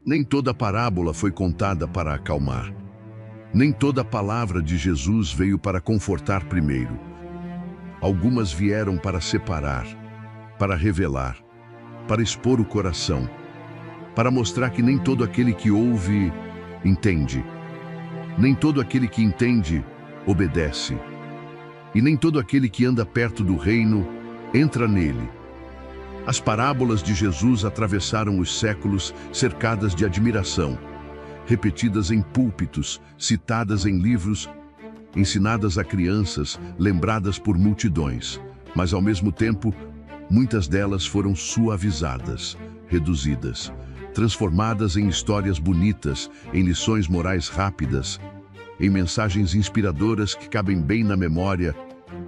Nem toda parábola foi contada para acalmar. Nem toda palavra de Jesus veio para confortar primeiro. Algumas vieram para separar, para revelar, para expor o coração, para mostrar que nem todo aquele que ouve, entende. Nem todo aquele que entende, obedece. E nem todo aquele que anda perto do reino, entra nele. As parábolas de Jesus atravessaram os séculos cercadas de admiração, repetidas em púlpitos, citadas em livros, ensinadas a crianças, lembradas por multidões. Mas, ao mesmo tempo, muitas delas foram suavizadas, reduzidas, transformadas em histórias bonitas, em lições morais rápidas, em mensagens inspiradoras que cabem bem na memória,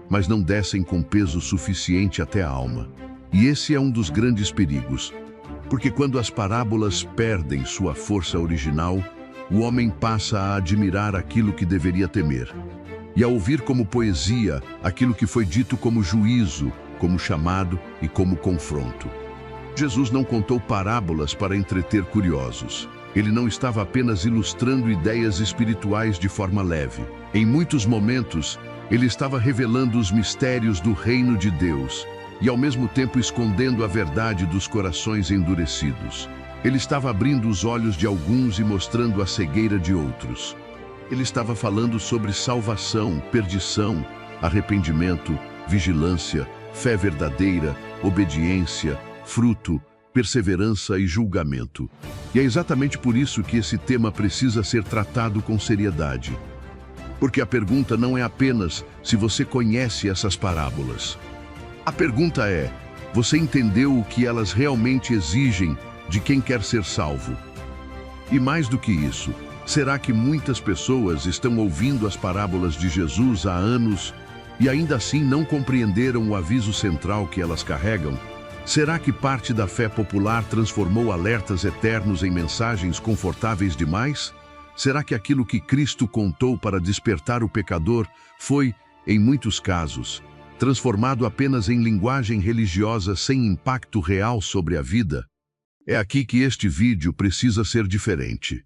mas não descem com peso suficiente até a alma. E esse é um dos grandes perigos, porque quando as parábolas perdem sua força original, o homem passa a admirar aquilo que deveria temer, e a ouvir como poesia aquilo que foi dito como juízo, como chamado e como confronto. Jesus não contou parábolas para entreter curiosos. Ele não estava apenas ilustrando ideias espirituais de forma leve. Em muitos momentos, ele estava revelando os mistérios do reino de Deus e, ao mesmo tempo, escondendo a verdade dos corações endurecidos. Ele estava abrindo os olhos de alguns e mostrando a cegueira de outros. Ele estava falando sobre salvação, perdição, arrependimento, vigilância, fé verdadeira, obediência, fruto, perseverança e julgamento. E é exatamente por isso que esse tema precisa ser tratado com seriedade. Porque a pergunta não é apenas se você conhece essas parábolas. A pergunta é, você entendeu o que elas realmente exigem de quem quer ser salvo? E mais do que isso, será que muitas pessoas estão ouvindo as parábolas de Jesus há anos e ainda assim não compreenderam o aviso central que elas carregam? Será que parte da fé popular transformou alertas eternos em mensagens confortáveis demais? Será que aquilo que Cristo contou para despertar o pecador foi, em muitos casos, transformado apenas em linguagem religiosa sem impacto real sobre a vida? É aqui que este vídeo precisa ser diferente.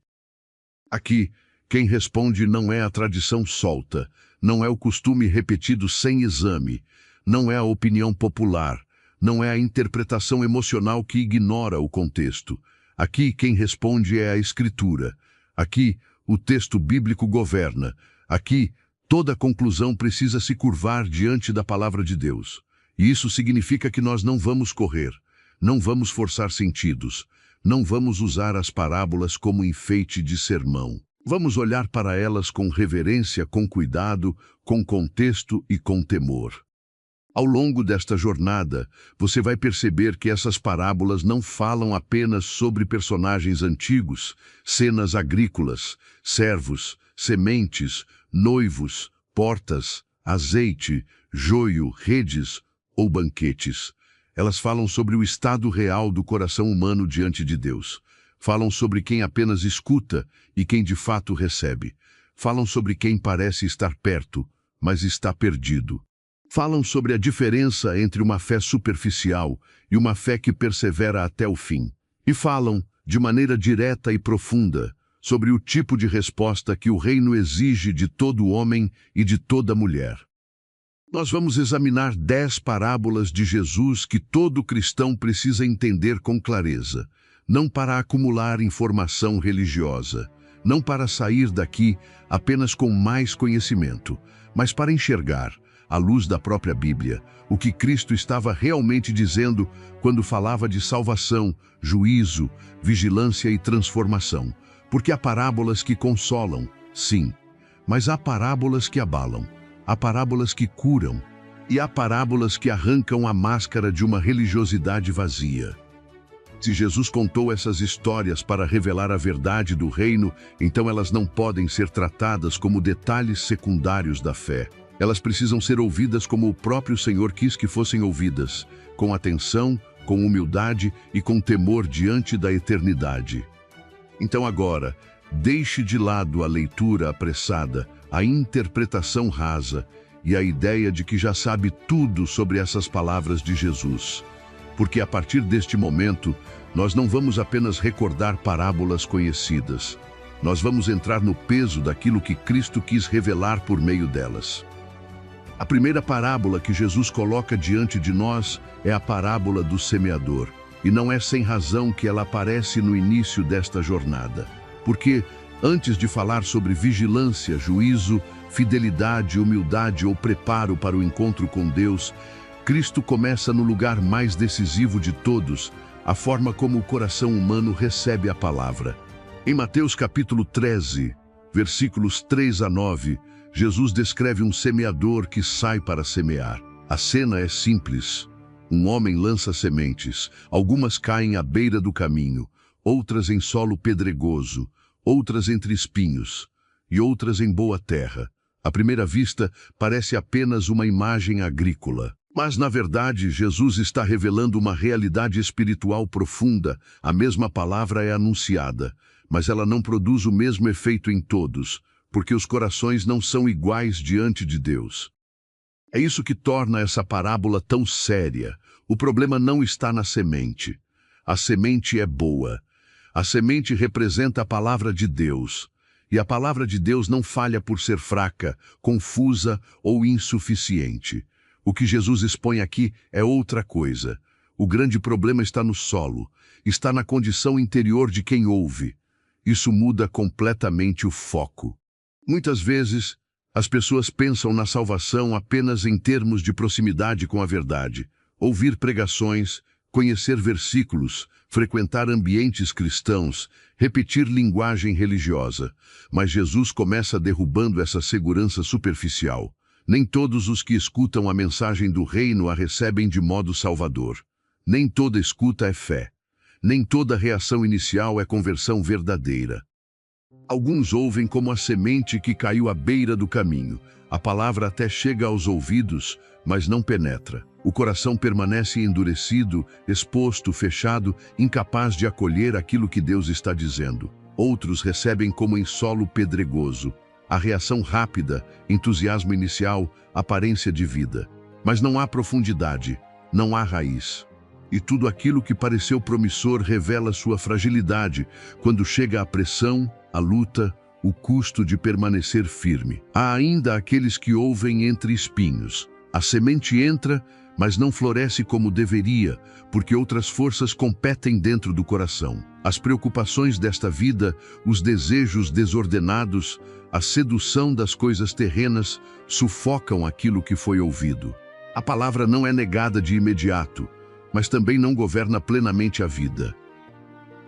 Aqui, quem responde não é a tradição solta, não é o costume repetido sem exame, não é a opinião popular, não é a interpretação emocional que ignora o contexto. Aqui, quem responde é a Escritura. Aqui, o texto bíblico governa. Aqui, toda conclusão precisa se curvar diante da palavra de Deus. E isso significa que nós não vamos correr, não vamos forçar sentidos, não vamos usar as parábolas como enfeite de sermão. Vamos olhar para elas com reverência, com cuidado, com contexto e com temor. Ao longo desta jornada, você vai perceber que essas parábolas não falam apenas sobre personagens antigos, cenas agrícolas, servos, sementes, noivos, portas, azeite, joio, redes ou banquetes. Elas falam sobre o estado real do coração humano diante de Deus. Falam sobre quem apenas escuta e quem de fato recebe. Falam sobre quem parece estar perto, mas está perdido. Falam sobre a diferença entre uma fé superficial e uma fé que persevera até o fim. E falam, de maneira direta e profunda, sobre o tipo de resposta que o reino exige de todo homem e de toda mulher. Nós vamos examinar 10 parábolas de Jesus que todo cristão precisa entender com clareza, não para acumular informação religiosa, não para sair daqui apenas com mais conhecimento, mas para enxergar, à luz da própria Bíblia, o que Cristo estava realmente dizendo quando falava de salvação, juízo, vigilância e transformação. Porque há parábolas que consolam, sim, mas há parábolas que abalam, há parábolas que curam, e há parábolas que arrancam a máscara de uma religiosidade vazia. Se Jesus contou essas histórias para revelar a verdade do reino, então elas não podem ser tratadas como detalhes secundários da fé. Elas precisam ser ouvidas como o próprio Senhor quis que fossem ouvidas, com atenção, com humildade e com temor diante da eternidade. Então agora, deixe de lado a leitura apressada, a interpretação rasa e a ideia de que já sabe tudo sobre essas palavras de Jesus. porque a partir deste momento, nós não vamos apenas recordar parábolas conhecidas. Nós vamos entrar no peso daquilo que Cristo quis revelar por meio delas. A primeira parábola que Jesus coloca diante de nós é a parábola do semeador. E não é sem razão que ela aparece no início desta jornada. Porque, antes de falar sobre vigilância, juízo, fidelidade, humildade ou preparo para o encontro com Deus, Cristo começa no lugar mais decisivo de todos, a forma como o coração humano recebe a palavra. Em Mateus capítulo 13, versículos 3 a 9, Jesus descreve um semeador que sai para semear. A cena é simples. Um homem lança sementes, algumas caem à beira do caminho, outras em solo pedregoso, outras entre espinhos e outras em boa terra. À primeira vista, parece apenas uma imagem agrícola. Mas, na verdade, Jesus está revelando uma realidade espiritual profunda. A mesma palavra é anunciada, mas ela não produz o mesmo efeito em todos, porque os corações não são iguais diante de Deus. É isso que torna essa parábola tão séria. O problema não está na semente. A semente é boa. A semente representa a palavra de Deus. E a palavra de Deus não falha por ser fraca, confusa ou insuficiente. O que Jesus expõe aqui é outra coisa. O grande problema está no solo, está na condição interior de quem ouve. Isso muda completamente o foco. Muitas vezes, as pessoas pensam na salvação apenas em termos de proximidade com a verdade. Ouvir pregações, conhecer versículos, frequentar ambientes cristãos, repetir linguagem religiosa. Mas Jesus começa derrubando essa segurança superficial. Nem todos os que escutam a mensagem do reino a recebem de modo salvador. Nem toda escuta é fé. Nem toda reação inicial é conversão verdadeira. Alguns ouvem como a semente que caiu à beira do caminho. A palavra até chega aos ouvidos, mas não penetra. O coração permanece endurecido, exposto, fechado, incapaz de acolher aquilo que Deus está dizendo. Outros recebem como em solo pedregoso. A reação rápida, entusiasmo inicial, aparência de vida. Mas não há profundidade, não há raiz. E tudo aquilo que pareceu promissor revela sua fragilidade quando chega a pressão, a luta, o custo de permanecer firme. Há ainda aqueles que ouvem entre espinhos. A semente entra, mas não floresce como deveria, porque outras forças competem dentro do coração. As preocupações desta vida, os desejos desordenados, a sedução das coisas terrenas sufocam aquilo que foi ouvido. A palavra não é negada de imediato, mas também não governa plenamente a vida.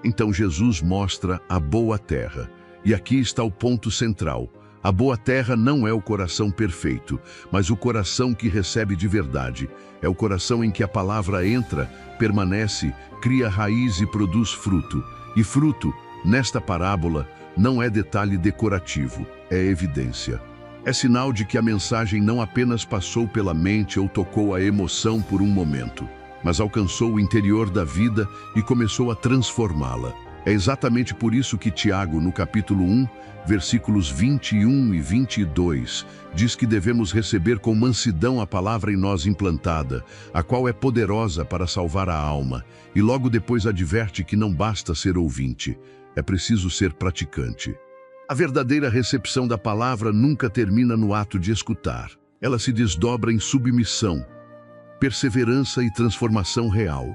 Então Jesus mostra a boa terra. E aqui está o ponto central. A boa terra não é o coração perfeito, mas o coração que recebe de verdade. É o coração em que a palavra entra, permanece, cria raiz e produz fruto. E fruto, nesta parábola, não é detalhe decorativo, é evidência. É sinal de que a mensagem não apenas passou pela mente ou tocou a emoção por um momento, mas alcançou o interior da vida e começou a transformá-la. É exatamente por isso que Tiago, no capítulo 1, versículos 21 e 22, diz que devemos receber com mansidão a palavra em nós implantada, a qual é poderosa para salvar a alma, e logo depois adverte que não basta ser ouvinte, é preciso ser praticante. A verdadeira recepção da palavra nunca termina no ato de escutar. Ela se desdobra em submissão, perseverança e transformação real.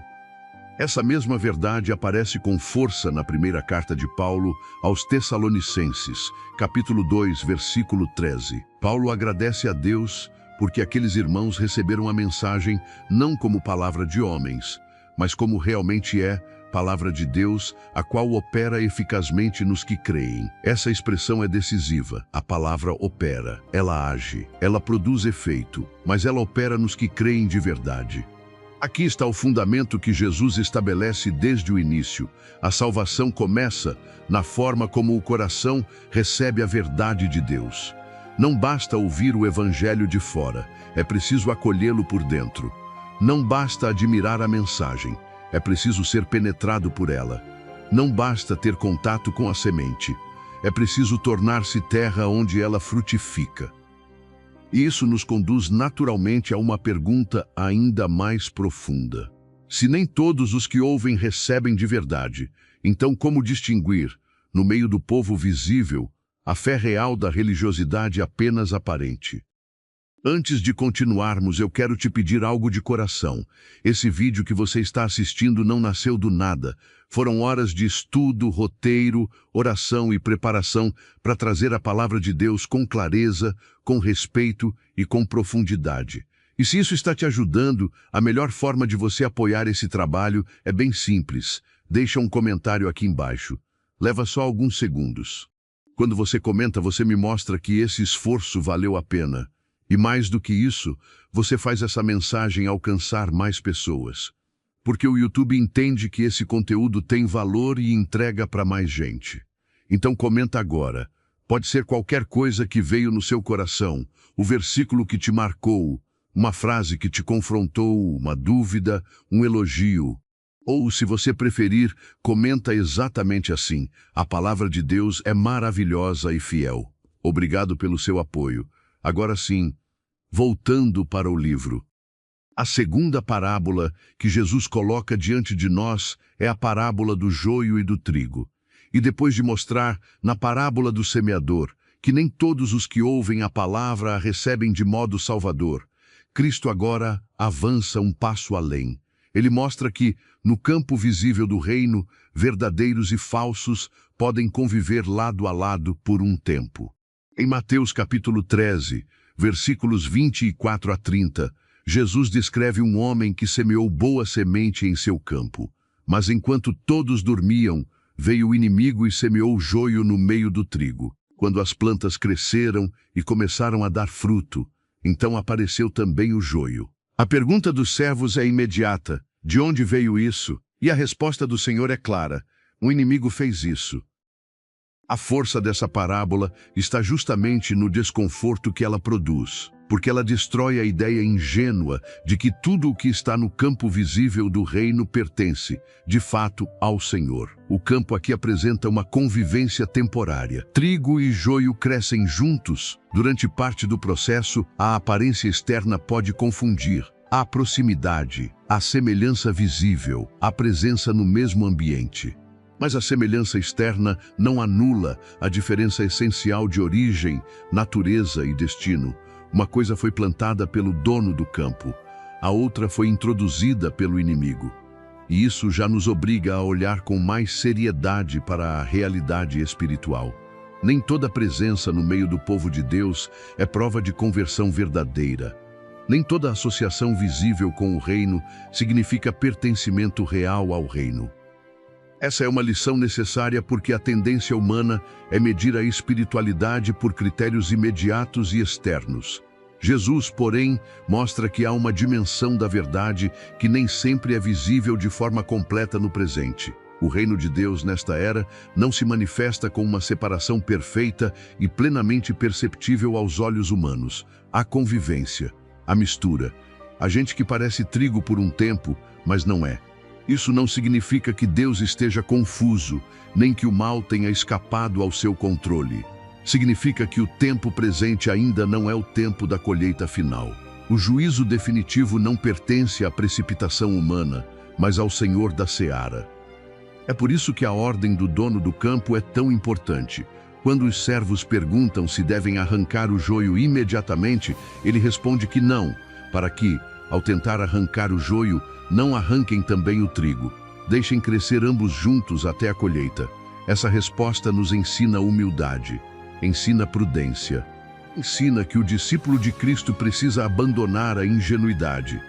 Essa mesma verdade aparece com força na primeira carta de Paulo aos Tessalonicenses, capítulo 2, versículo 13. Paulo agradece a Deus porque aqueles irmãos receberam a mensagem não como palavra de homens, mas como realmente é, palavra de Deus, a qual opera eficazmente nos que creem. Essa expressão é decisiva. A palavra opera, ela age, ela produz efeito, mas ela opera nos que creem de verdade. Aqui está o fundamento que Jesus estabelece desde o início. A salvação começa na forma como o coração recebe a verdade de Deus. Não basta ouvir o evangelho de fora, é preciso acolhê-lo por dentro. Não basta admirar a mensagem, é preciso ser penetrado por ela. Não basta ter contato com a semente, é preciso tornar-se terra onde ela frutifica. E isso nos conduz naturalmente a uma pergunta ainda mais profunda. Se nem todos os que ouvem recebem de verdade, então como distinguir, no meio do povo visível, a fé real da religiosidade apenas aparente? Antes de continuarmos, eu quero te pedir algo de coração. Esse vídeo que você está assistindo não nasceu do nada. Foram horas de estudo, roteiro, oração e preparação para trazer a palavra de Deus com clareza, com respeito e com profundidade. E se isso está te ajudando, a melhor forma de você apoiar esse trabalho é bem simples. Deixa um comentário aqui embaixo. Leva só alguns segundos. Quando você comenta, você me mostra que esse esforço valeu a pena. E mais do que isso, você faz essa mensagem alcançar mais pessoas. Porque o YouTube entende que esse conteúdo tem valor e entrega para mais gente. Então comenta agora. Pode ser qualquer coisa que veio no seu coração, o versículo que te marcou, uma frase que te confrontou, uma dúvida, um elogio. Ou, se você preferir, comenta exatamente assim. A palavra de Deus é maravilhosa e fiel. Obrigado pelo seu apoio. Agora sim, voltando para o livro. A segunda parábola que Jesus coloca diante de nós é a parábola do joio e do trigo. E depois de mostrar, na parábola do semeador, que nem todos os que ouvem a palavra a recebem de modo salvador, Cristo agora avança um passo além. Ele mostra que, no campo visível do reino, verdadeiros e falsos podem conviver lado a lado por um tempo. Em Mateus capítulo 13, versículos 24 a 30, Jesus descreve um homem que semeou boa semente em seu campo. Mas enquanto todos dormiam, veio o inimigo e semeou joio no meio do trigo. Quando as plantas cresceram e começaram a dar fruto, então apareceu também o joio. A pergunta dos servos é imediata: de onde veio isso? E a resposta do Senhor é clara: o inimigo fez isso. A força dessa parábola está justamente no desconforto que ela produz, porque ela destrói a ideia ingênua de que tudo o que está no campo visível do reino pertence, de fato, ao Senhor. O campo aqui apresenta uma convivência temporária. Trigo e joio crescem juntos. Durante parte do processo, a aparência externa pode confundir. Há proximidade, há semelhança visível, há presença no mesmo ambiente. Mas a semelhança externa não anula a diferença essencial de origem, natureza e destino. Uma coisa foi plantada pelo dono do campo, a outra foi introduzida pelo inimigo. E isso já nos obriga a olhar com mais seriedade para a realidade espiritual. Nem toda presença no meio do povo de Deus é prova de conversão verdadeira. Nem toda associação visível com o reino significa pertencimento real ao reino. Essa é uma lição necessária porque a tendência humana é medir a espiritualidade por critérios imediatos e externos. Jesus, porém, mostra que há uma dimensão da verdade que nem sempre é visível de forma completa no presente. O reino de Deus, nesta era, não se manifesta com uma separação perfeita e plenamente perceptível aos olhos humanos. Há convivência, há mistura. Há gente que parece trigo por um tempo, mas não é. Isso não significa que Deus esteja confuso, nem que o mal tenha escapado ao seu controle. Significa que o tempo presente ainda não é o tempo da colheita final. O juízo definitivo não pertence à precipitação humana, mas ao Senhor da seara. É por isso que a ordem do dono do campo é tão importante. Quando os servos perguntam se devem arrancar o joio imediatamente, ele responde que não, para que, ao tentar arrancar o joio, não arranquem também o trigo. Deixem crescer ambos juntos até a colheita. Essa resposta nos ensina humildade, ensina prudência. Ensina que o discípulo de Cristo precisa abandonar a ingenuidade,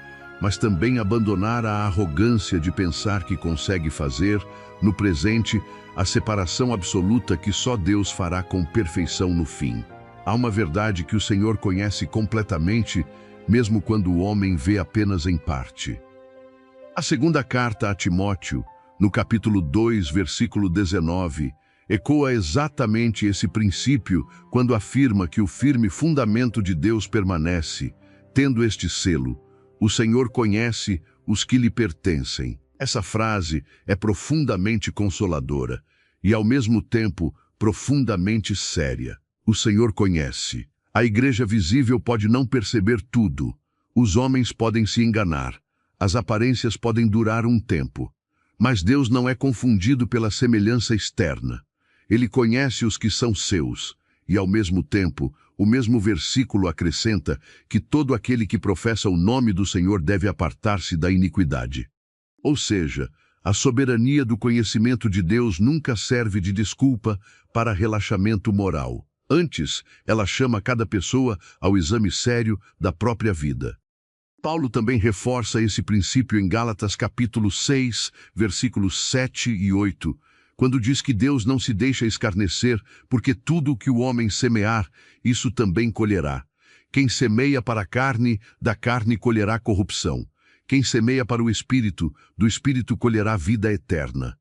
mas também abandonar a arrogância de pensar que consegue fazer, no presente, a separação absoluta que só Deus fará com perfeição no fim. Há uma verdade que o Senhor conhece completamente, mesmo quando o homem vê apenas em parte. A segunda carta a Timóteo, no capítulo 2, versículo 19, ecoa exatamente esse princípio quando afirma que o firme fundamento de Deus permanece, tendo este selo: o Senhor conhece os que lhe pertencem. Essa frase é profundamente consoladora e, ao mesmo tempo, profundamente séria. O Senhor conhece. A igreja visível pode não perceber tudo. Os homens podem se enganar. As aparências podem durar um tempo, mas Deus não é confundido pela semelhança externa. Ele conhece os que são seus, e ao mesmo tempo, o mesmo versículo acrescenta que todo aquele que professa o nome do Senhor deve apartar-se da iniquidade. Ou seja, a soberania do conhecimento de Deus nunca serve de desculpa para relaxamento moral. Antes, ela chama cada pessoa ao exame sério da própria vida. Paulo também reforça esse princípio em Gálatas capítulo 6, versículos 7 e 8, quando diz que Deus não se deixa escarnecer, porque tudo o que o homem semear, isso também colherá. Quem semeia para a carne, da carne colherá corrupção. Quem semeia para o Espírito, do Espírito colherá vida eterna.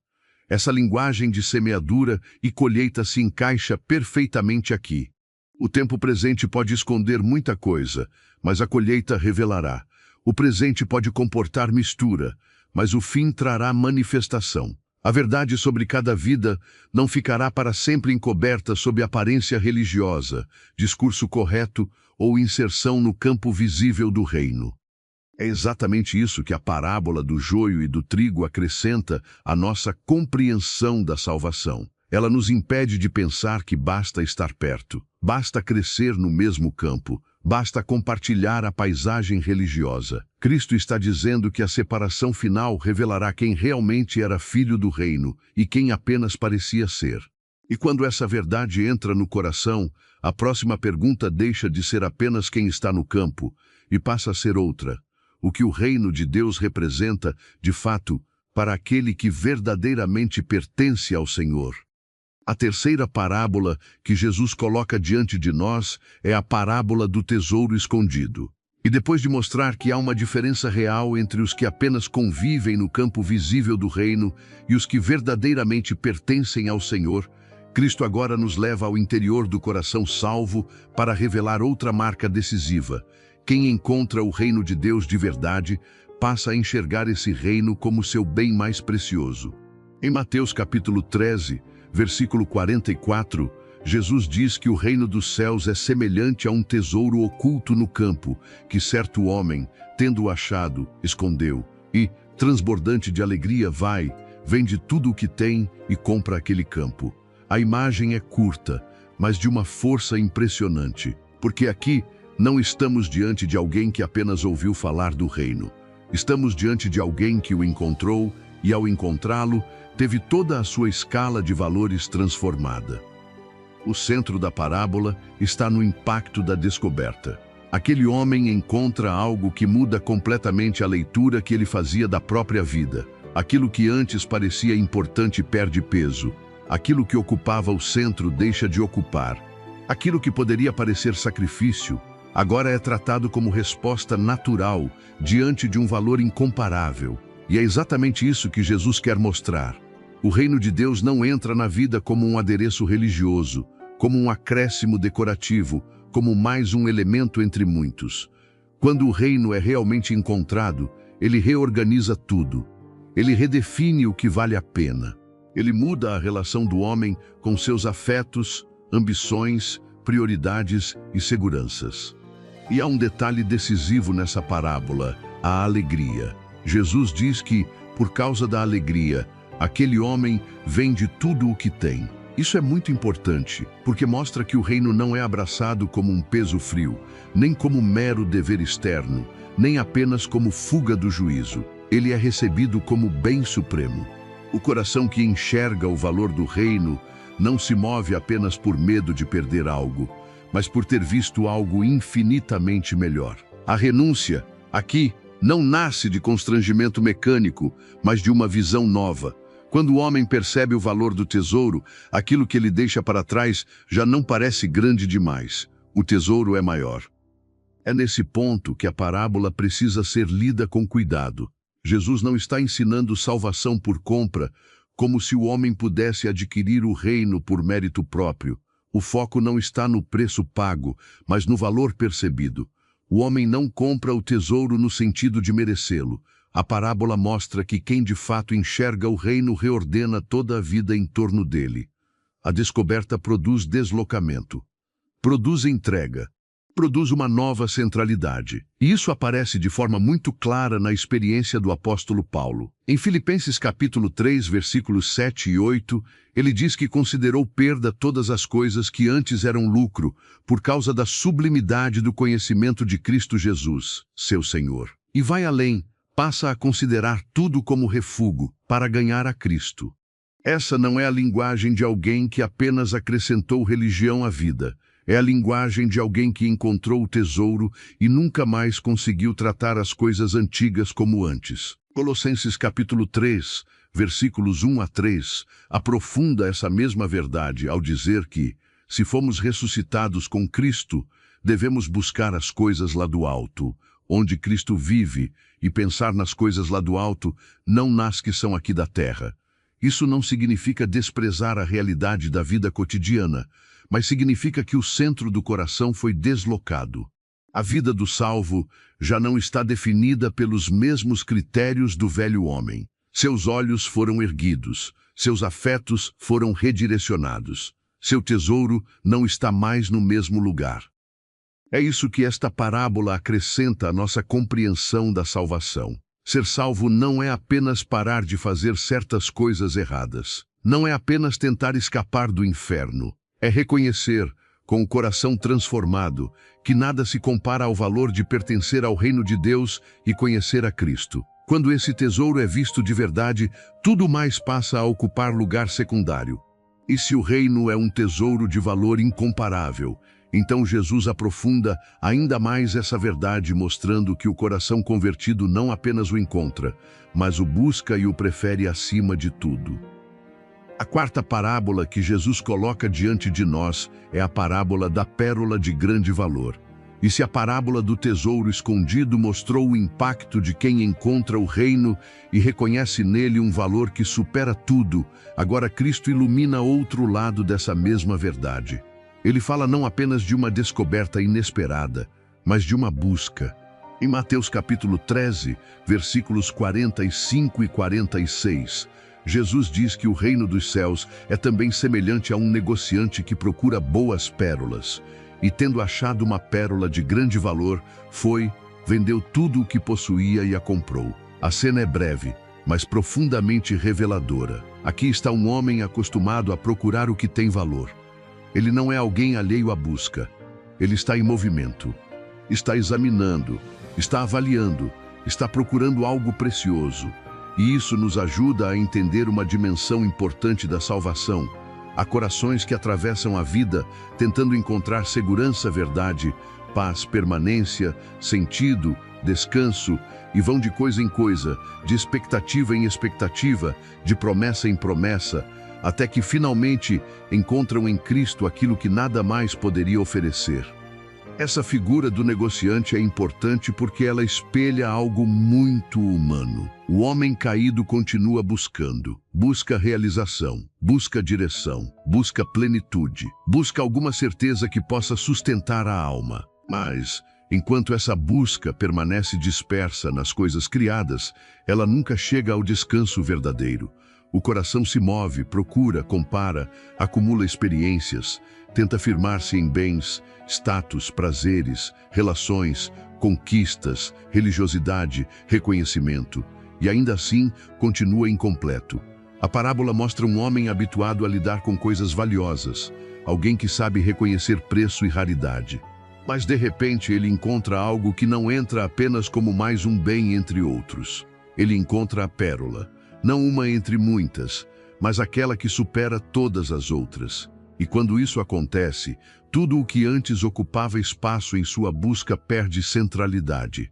Essa linguagem de semeadura e colheita se encaixa perfeitamente aqui. O tempo presente pode esconder muita coisa, mas a colheita revelará. O presente pode comportar mistura, mas o fim trará manifestação. A verdade sobre cada vida não ficará para sempre encoberta sob aparência religiosa, discurso correto ou inserção no campo visível do reino. É exatamente isso que a parábola do joio e do trigo acrescenta à nossa compreensão da salvação. Ela nos impede de pensar que basta estar perto, basta crescer no mesmo campo, basta compartilhar a paisagem religiosa. Cristo está dizendo que a separação final revelará quem realmente era filho do reino e quem apenas parecia ser. E quando essa verdade entra no coração, a próxima pergunta deixa de ser apenas quem está no campo e passa a ser outra. O que o reino de Deus representa, de fato, para aquele que verdadeiramente pertence ao Senhor. A terceira parábola que Jesus coloca diante de nós é a parábola do tesouro escondido. E depois de mostrar que há uma diferença real entre os que apenas convivem no campo visível do reino e os que verdadeiramente pertencem ao Senhor, Cristo agora nos leva ao interior do coração salvo para revelar outra marca decisiva. Quem encontra o reino de Deus de verdade passa a enxergar esse reino como seu bem mais precioso. Em Mateus capítulo 13, versículo 44, Jesus diz que o reino dos céus é semelhante a um tesouro oculto no campo, que certo homem, tendo-o achado, escondeu, e, transbordante de alegria, vende tudo o que tem e compra aquele campo. A imagem é curta, mas de uma força impressionante, porque aqui não estamos diante de alguém que apenas ouviu falar do reino. Estamos diante de alguém que o encontrou e, ao encontrá-lo, teve toda a sua escala de valores transformada. O centro da parábola está no impacto da descoberta. Aquele homem encontra algo que muda completamente a leitura que ele fazia da própria vida. Aquilo que antes parecia importante perde peso. Aquilo que ocupava o centro deixa de ocupar. Aquilo que poderia parecer sacrifício, agora é tratado como resposta natural diante de um valor incomparável. E é exatamente isso que Jesus quer mostrar. O reino de Deus não entra na vida como um adereço religioso, como um acréscimo decorativo, como mais um elemento entre muitos. Quando o reino é realmente encontrado, ele reorganiza tudo. Ele redefine o que vale a pena. Ele muda a relação do homem com seus afetos, ambições, prioridades e seguranças. E há um detalhe decisivo nessa parábola, a alegria. Jesus diz que, por causa da alegria, aquele homem vende tudo o que tem. Isso é muito importante, porque mostra que o reino não é abraçado como um peso frio, nem como mero dever externo, nem apenas como fuga do juízo. Ele é recebido como bem supremo. O coração que enxerga o valor do reino não se move apenas por medo de perder algo, mas por ter visto algo infinitamente melhor. A renúncia, aqui, não nasce de constrangimento mecânico, mas de uma visão nova. Quando o homem percebe o valor do tesouro, aquilo que ele deixa para trás já não parece grande demais. O tesouro é maior. É nesse ponto que a parábola precisa ser lida com cuidado. Jesus não está ensinando salvação por compra, como se o homem pudesse adquirir o reino por mérito próprio. O foco não está no preço pago, mas no valor percebido. O homem não compra o tesouro no sentido de merecê-lo. A parábola mostra que quem de fato enxerga o reino reordena toda a vida em torno dele. A descoberta produz deslocamento, produz entrega. produz uma nova centralidade. E isso aparece de forma muito clara na experiência do apóstolo Paulo. Em Filipenses capítulo 3, versículos 7 e 8, ele diz que considerou perda todas as coisas que antes eram lucro, por causa da sublimidade do conhecimento de Cristo Jesus, seu Senhor. E vai além, passa a considerar tudo como refúgio para ganhar a Cristo. Essa não é a linguagem de alguém que apenas acrescentou religião à vida. É a linguagem de alguém que encontrou o tesouro e nunca mais conseguiu tratar as coisas antigas como antes. Colossenses capítulo 3, versículos 1 a 3, aprofunda essa mesma verdade ao dizer que, se fomos ressuscitados com Cristo, devemos buscar as coisas lá do alto, onde Cristo vive, e pensar nas coisas lá do alto, não nas que são aqui da terra. Isso não significa desprezar a realidade da vida cotidiana, mas significa que o centro do coração foi deslocado. A vida do salvo já não está definida pelos mesmos critérios do velho homem. Seus olhos foram erguidos, seus afetos foram redirecionados. Seu tesouro não está mais no mesmo lugar. É isso que esta parábola acrescenta à nossa compreensão da salvação. Ser salvo não é apenas parar de fazer certas coisas erradas. Não é apenas tentar escapar do inferno. É reconhecer, com o coração transformado, que nada se compara ao valor de pertencer ao reino de Deus e conhecer a Cristo. Quando esse tesouro é visto de verdade, tudo mais passa a ocupar lugar secundário. E se o reino é um tesouro de valor incomparável, então Jesus aprofunda ainda mais essa verdade, mostrando que o coração convertido não apenas o encontra, mas o busca e o prefere acima de tudo. A quarta parábola que Jesus coloca diante de nós é a parábola da pérola de grande valor. E se a parábola do tesouro escondido mostrou o impacto de quem encontra o reino e reconhece nele um valor que supera tudo, agora Cristo ilumina outro lado dessa mesma verdade. Ele fala não apenas de uma descoberta inesperada, mas de uma busca. Em Mateus capítulo 13, versículos 45 e 46, Jesus diz que o reino dos céus é também semelhante a um negociante que procura boas pérolas. E tendo achado uma pérola de grande valor, vendeu tudo o que possuía e a comprou. A cena é breve, mas profundamente reveladora. Aqui está um homem acostumado a procurar o que tem valor. Ele não é alguém alheio à busca. Ele está em movimento. Está examinando, está avaliando, está procurando algo precioso. E isso nos ajuda a entender uma dimensão importante da salvação. Há corações que atravessam a vida tentando encontrar segurança, verdade, paz, permanência, sentido, descanso, e vão de coisa em coisa, de expectativa em expectativa, de promessa em promessa, até que finalmente encontram em Cristo aquilo que nada mais poderia oferecer. Essa figura do negociante é importante porque ela espelha algo muito humano. O homem caído continua buscando. Busca realização, busca direção, busca plenitude, busca alguma certeza que possa sustentar a alma. Mas, enquanto essa busca permanece dispersa nas coisas criadas, ela nunca chega ao descanso verdadeiro. O coração se move, procura, compara, acumula experiências, tenta firmar-se em bens, status, prazeres, relações, conquistas, religiosidade, reconhecimento, e ainda assim continua incompleto. A parábola mostra um homem habituado a lidar com coisas valiosas, alguém que sabe reconhecer preço e raridade. Mas de repente ele encontra algo que não entra apenas como mais um bem entre outros. Ele encontra a pérola. Não uma entre muitas, mas aquela que supera todas as outras. E quando isso acontece, tudo o que antes ocupava espaço em sua busca perde centralidade.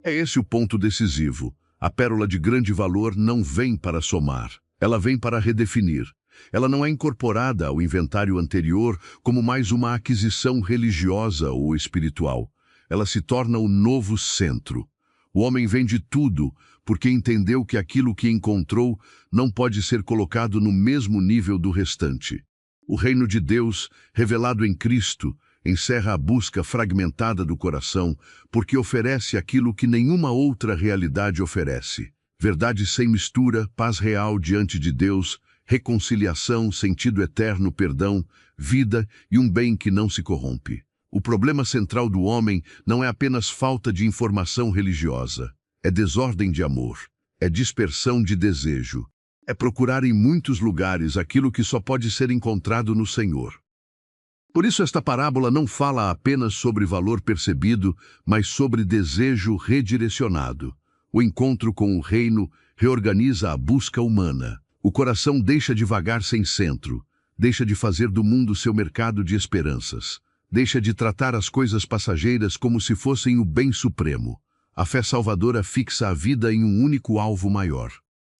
É esse o ponto decisivo. A pérola de grande valor não vem para somar, ela vem para redefinir. Ela não é incorporada ao inventário anterior como mais uma aquisição religiosa ou espiritual. Ela se torna o novo centro. O homem vende tudo porque entendeu que aquilo que encontrou não pode ser colocado no mesmo nível do restante. O reino de Deus, revelado em Cristo, encerra a busca fragmentada do coração porque oferece aquilo que nenhuma outra realidade oferece. Verdade sem mistura, paz real diante de Deus, reconciliação, sentido eterno, perdão, vida e um bem que não se corrompe. O problema central do homem não é apenas falta de informação religiosa. É desordem de amor. É dispersão de desejo. É procurar em muitos lugares aquilo que só pode ser encontrado no Senhor. Por isso esta parábola não fala apenas sobre valor percebido, mas sobre desejo redirecionado. O encontro com o reino reorganiza a busca humana. O coração deixa de vagar sem centro, deixa de fazer do mundo seu mercado de esperanças, deixa de tratar as coisas passageiras como se fossem o bem supremo. A fé salvadora fixa a vida em um único alvo maior.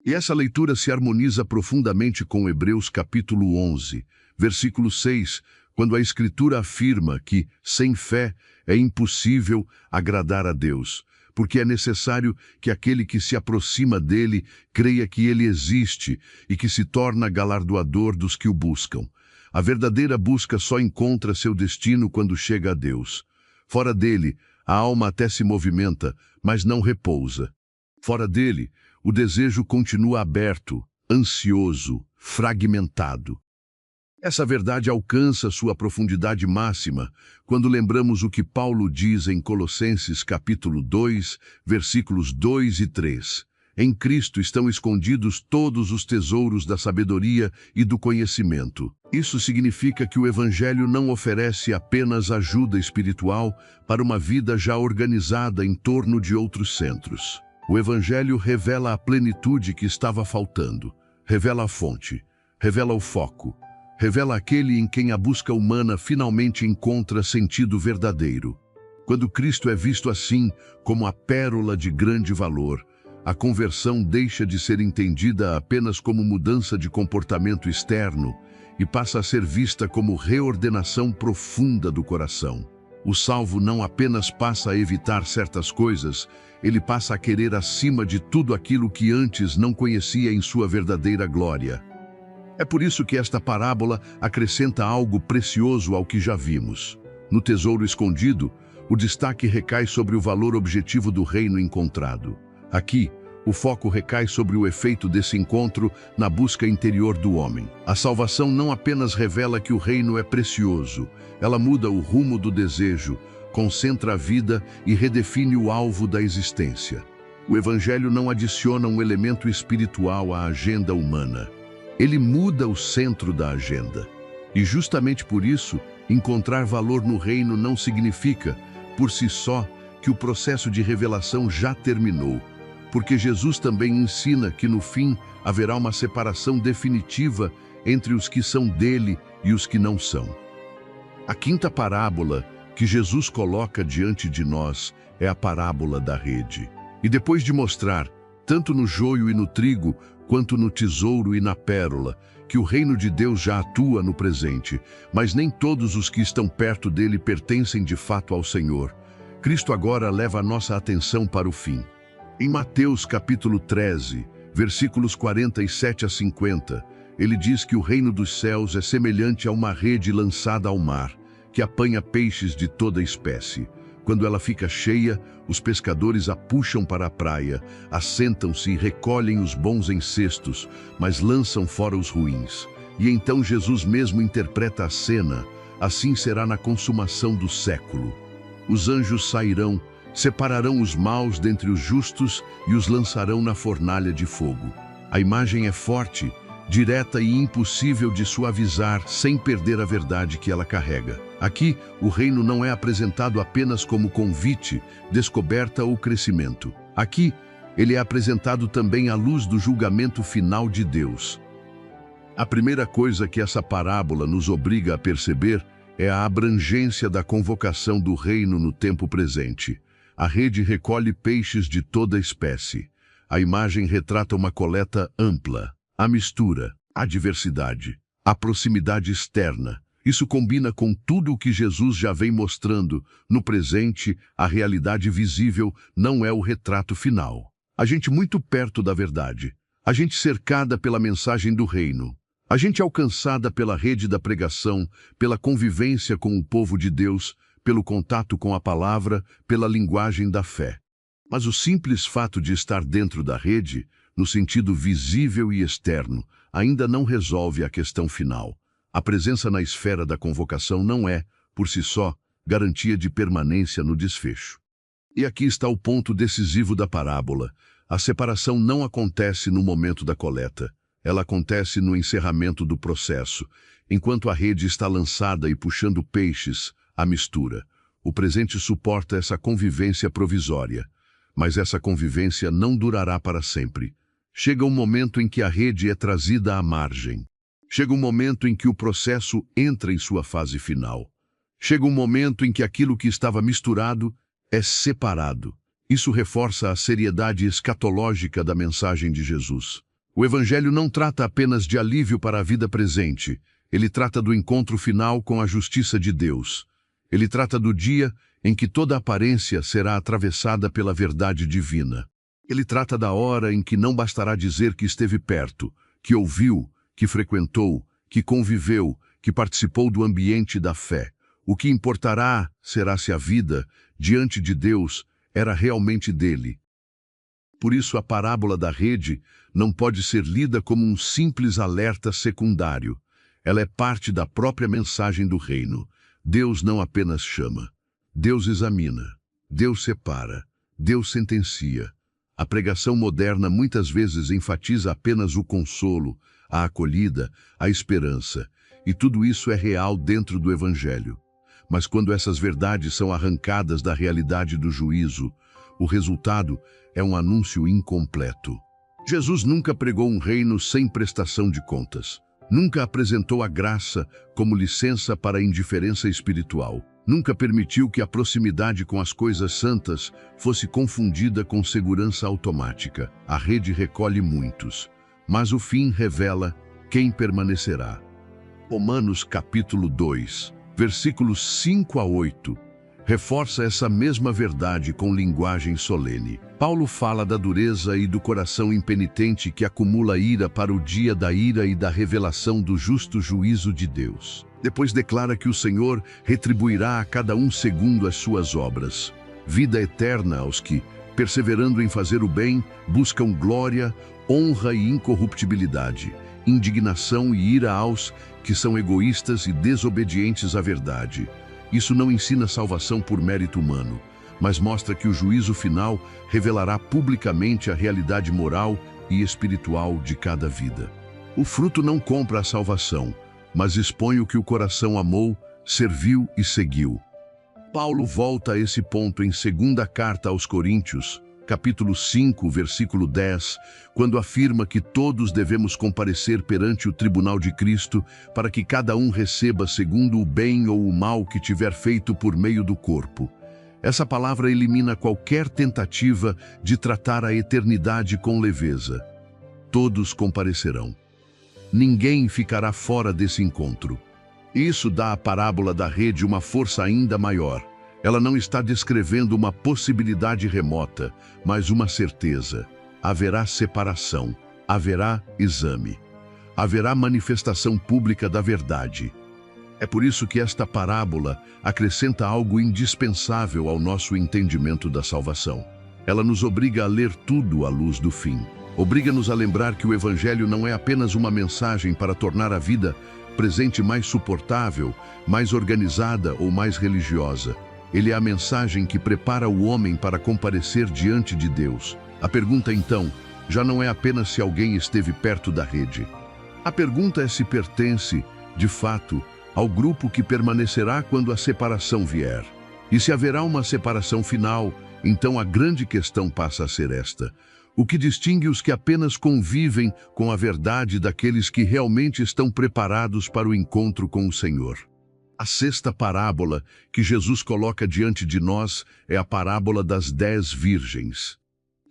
E essa leitura se harmoniza profundamente com Hebreus capítulo 11, versículo 6, quando a Escritura afirma que, sem fé, é impossível agradar a Deus, porque é necessário que aquele que se aproxima dele creia que ele existe e que se torna galardoador dos que o buscam. A verdadeira busca só encontra seu destino quando chega a Deus. Fora dele, a alma até se movimenta, mas não repousa. Fora dele, o desejo continua aberto, ansioso, fragmentado. Essa verdade alcança sua profundidade máxima quando lembramos o que Paulo diz em Colossenses capítulo 2, versículos 2 e 3. Em Cristo estão escondidos todos os tesouros da sabedoria e do conhecimento. Isso significa que o Evangelho não oferece apenas ajuda espiritual para uma vida já organizada em torno de outros centros. O Evangelho revela a plenitude que estava faltando, revela a fonte, revela o foco, revela aquele em quem a busca humana finalmente encontra sentido verdadeiro. Quando Cristo é visto assim, como a pérola de grande valor, a conversão deixa de ser entendida apenas como mudança de comportamento externo e passa a ser vista como reordenação profunda do coração. O salvo não apenas passa a evitar certas coisas, ele passa a querer acima de tudo aquilo que antes não conhecia em sua verdadeira glória. É por isso que esta parábola acrescenta algo precioso ao que já vimos. No tesouro escondido, o destaque recai sobre o valor objetivo do reino encontrado. Aqui, o foco recai sobre o efeito desse encontro na busca interior do homem. A salvação não apenas revela que o reino é precioso, ela muda o rumo do desejo, concentra a vida e redefine o alvo da existência. O Evangelho não adiciona um elemento espiritual à agenda humana. Ele muda o centro da agenda. E justamente por isso, encontrar valor no reino não significa, por si só, que o processo de revelação já terminou. Porque Jesus também ensina que no fim haverá uma separação definitiva entre os que são dele e os que não são. A quinta parábola que Jesus coloca diante de nós é a parábola da rede. E depois de mostrar, tanto no joio e no trigo, quanto no tesouro e na pérola, que o reino de Deus já atua no presente, mas nem todos os que estão perto dele pertencem de fato ao Senhor. Cristo agora leva a nossa atenção para o fim. Em Mateus capítulo 13, versículos 47 a 50, ele diz que o reino dos céus é semelhante a uma rede lançada ao mar, que apanha peixes de toda espécie. Quando ela fica cheia, os pescadores a puxam para a praia, assentam-se e recolhem os bons em cestos, mas lançam fora os ruins. E então Jesus mesmo interpreta a cena: assim será na consumação do século. Os anjos sairão, separarão os maus dentre os justos e os lançarão na fornalha de fogo. A imagem é forte, direta e impossível de suavizar sem perder a verdade que ela carrega. Aqui, o reino não é apresentado apenas como convite, descoberta ou crescimento. Aqui, ele é apresentado também à luz do julgamento final de Deus. A primeira coisa que essa parábola nos obriga a perceber é a abrangência da convocação do reino no tempo presente. A rede recolhe peixes de toda espécie. A imagem retrata uma coleta ampla. A mistura, a diversidade, a proximidade externa. Isso combina com tudo o que Jesus já vem mostrando. No presente, a realidade visível não é o retrato final. A gente muito perto da verdade. A gente cercada pela mensagem do reino. A gente alcançada pela rede da pregação, pela convivência com o povo de Deus, pelo contato com a palavra, pela linguagem da fé. Mas o simples fato de estar dentro da rede, no sentido visível e externo, ainda não resolve a questão final. A presença na esfera da convocação não é, por si só, garantia de permanência no desfecho. E aqui está o ponto decisivo da parábola. A separação não acontece no momento da coleta. Ela acontece no encerramento do processo. Enquanto a rede está lançada e puxando peixes, a mistura. O presente suporta essa convivência provisória. Mas essa convivência não durará para sempre. Chega um momento em que a rede é trazida à margem. Chega um momento em que o processo entra em sua fase final. Chega um momento em que aquilo que estava misturado é separado. Isso reforça a seriedade escatológica da mensagem de Jesus. O Evangelho não trata apenas de alívio para a vida presente. Ele trata do encontro final com a justiça de Deus. Ele trata do dia em que toda aparência será atravessada pela verdade divina. Ele trata da hora em que não bastará dizer que esteve perto, que ouviu, que frequentou, que conviveu, que participou do ambiente da fé. O que importará será se a vida, diante de Deus, era realmente dele. Por isso a parábola da rede não pode ser lida como um simples alerta secundário. Ela é parte da própria mensagem do reino. Deus não apenas chama. Deus examina. Deus separa. Deus sentencia. A pregação moderna muitas vezes enfatiza apenas o consolo, a acolhida, a esperança. E tudo isso é real dentro do Evangelho. Mas quando essas verdades são arrancadas da realidade do juízo, o resultado é um anúncio incompleto. Jesus nunca pregou um reino sem prestação de contas. Nunca apresentou a graça como licença para a indiferença espiritual. Nunca permitiu que a proximidade com as coisas santas fosse confundida com segurança automática. A rede recolhe muitos, mas o fim revela quem permanecerá. Romanos capítulo 2, versículos 5 a 8, reforça essa mesma verdade com linguagem solene. Paulo fala da dureza e do coração impenitente que acumula ira para o dia da ira e da revelação do justo juízo de Deus. Depois declara que o Senhor retribuirá a cada um segundo as suas obras. Vida eterna aos que, perseverando em fazer o bem, buscam glória, honra e incorruptibilidade, indignação e ira aos que são egoístas e desobedientes à verdade. Isso não ensina salvação por mérito humano, mas mostra que o juízo final revelará publicamente a realidade moral e espiritual de cada vida. O fruto não compra a salvação, mas expõe o que o coração amou, serviu e seguiu. Paulo volta a esse ponto em 2ª Carta aos Coríntios, capítulo 5, versículo 10, quando afirma que todos devemos comparecer perante o tribunal de Cristo para que cada um receba segundo o bem ou o mal que tiver feito por meio do corpo. Essa palavra elimina qualquer tentativa de tratar a eternidade com leveza. Todos comparecerão. Ninguém ficará fora desse encontro. Isso dá à parábola da rede uma força ainda maior. Ela não está descrevendo uma possibilidade remota, mas uma certeza. Haverá separação, haverá exame, haverá manifestação pública da verdade. É por isso que esta parábola acrescenta algo indispensável ao nosso entendimento da salvação. Ela nos obriga a ler tudo à luz do fim. Obriga-nos a lembrar que o Evangelho não é apenas uma mensagem para tornar a vida presente mais suportável, mais organizada ou mais religiosa. Ele é a mensagem que prepara o homem para comparecer diante de Deus. A pergunta, então, já não é apenas se alguém esteve perto da rede. A pergunta é se pertence, de fato, ao grupo que permanecerá quando a separação vier. E se haverá uma separação final, então a grande questão passa a ser esta: o que distingue os que apenas convivem com a verdade daqueles que realmente estão preparados para o encontro com o Senhor? A 6ª parábola que Jesus coloca diante de nós é a parábola das 10 virgens.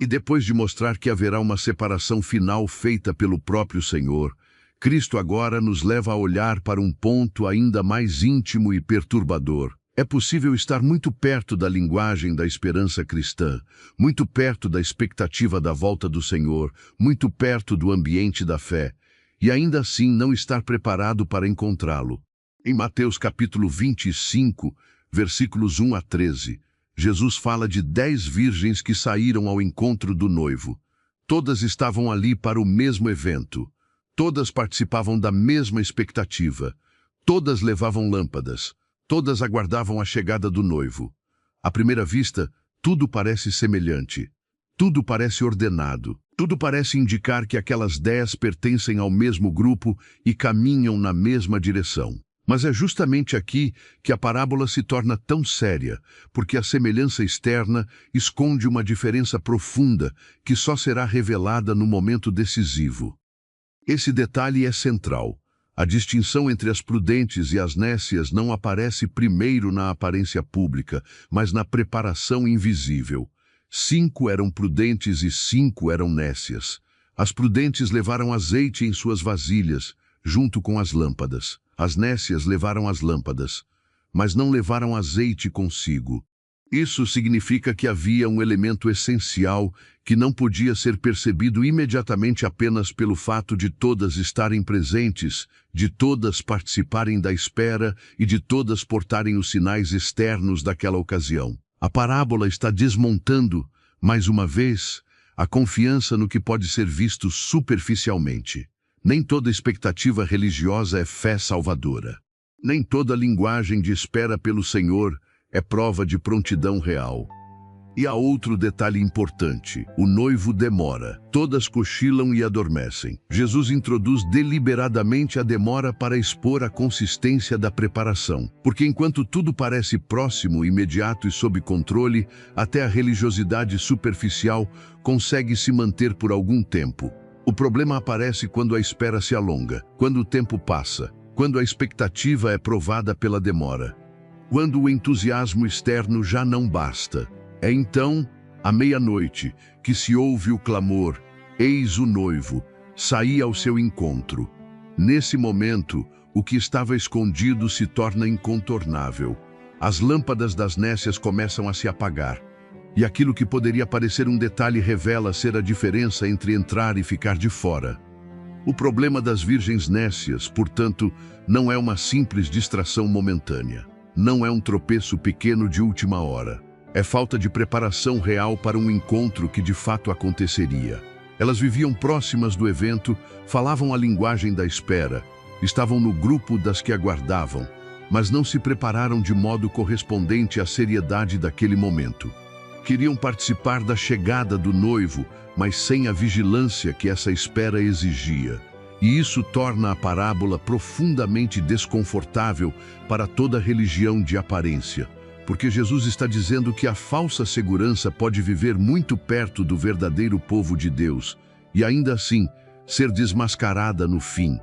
E depois de mostrar que haverá uma separação final feita pelo próprio Senhor, Cristo agora nos leva a olhar para um ponto ainda mais íntimo e perturbador. É possível estar muito perto da linguagem da esperança cristã, muito perto da expectativa da volta do Senhor, muito perto do ambiente da fé, e ainda assim não estar preparado para encontrá-lo. Em Mateus capítulo 25, versículos 1 a 13, Jesus fala de 10 virgens que saíram ao encontro do noivo. Todas estavam ali para o mesmo evento. Todas participavam da mesma expectativa. Todas levavam lâmpadas. Todas aguardavam a chegada do noivo. À primeira vista, tudo parece semelhante. Tudo parece ordenado. Tudo parece indicar que aquelas 10 pertencem ao mesmo grupo e caminham na mesma direção. Mas é justamente aqui que a parábola se torna tão séria, porque a semelhança externa esconde uma diferença profunda que só será revelada no momento decisivo. Esse detalhe é central. A distinção entre as prudentes e as nécias não aparece primeiro na aparência pública, mas na preparação invisível. 5 eram prudentes e 5 eram nécias. As prudentes levaram azeite em suas vasilhas, junto com as lâmpadas. As nécias levaram as lâmpadas, mas não levaram azeite consigo. Isso significa que havia um elemento essencial que não podia ser percebido imediatamente apenas pelo fato de todas estarem presentes, de todas participarem da espera e de todas portarem os sinais externos daquela ocasião. A parábola está desmontando, mais uma vez, a confiança no que pode ser visto superficialmente. Nem toda expectativa religiosa é fé salvadora. Nem toda linguagem de espera pelo Senhor é prova de prontidão real. E há outro detalhe importante: o noivo demora. Todas cochilam e adormecem. Jesus introduz deliberadamente a demora para expor a consistência da preparação. Porque enquanto tudo parece próximo, imediato e sob controle, até a religiosidade superficial consegue se manter por algum tempo. O problema aparece quando a espera se alonga, quando o tempo passa, quando a expectativa é provada pela demora, quando o entusiasmo externo já não basta. É então, à meia-noite, que se ouve o clamor: eis o noivo, saí ao seu encontro. Nesse momento, o que estava escondido se torna incontornável. As lâmpadas das nécias começam a se apagar. E aquilo que poderia parecer um detalhe revela ser a diferença entre entrar e ficar de fora. O problema das virgens nécias, portanto, não é uma simples distração momentânea. Não é um tropeço pequeno de última hora. É falta de preparação real para um encontro que de fato aconteceria. Elas viviam próximas do evento, falavam a linguagem da espera, estavam no grupo das que aguardavam, mas não se prepararam de modo correspondente à seriedade daquele momento. Queriam participar da chegada do noivo, mas sem a vigilância que essa espera exigia. E isso torna a parábola profundamente desconfortável para toda religião de aparência, porque Jesus está dizendo que a falsa segurança pode viver muito perto do verdadeiro povo de Deus e ainda assim ser desmascarada no fim.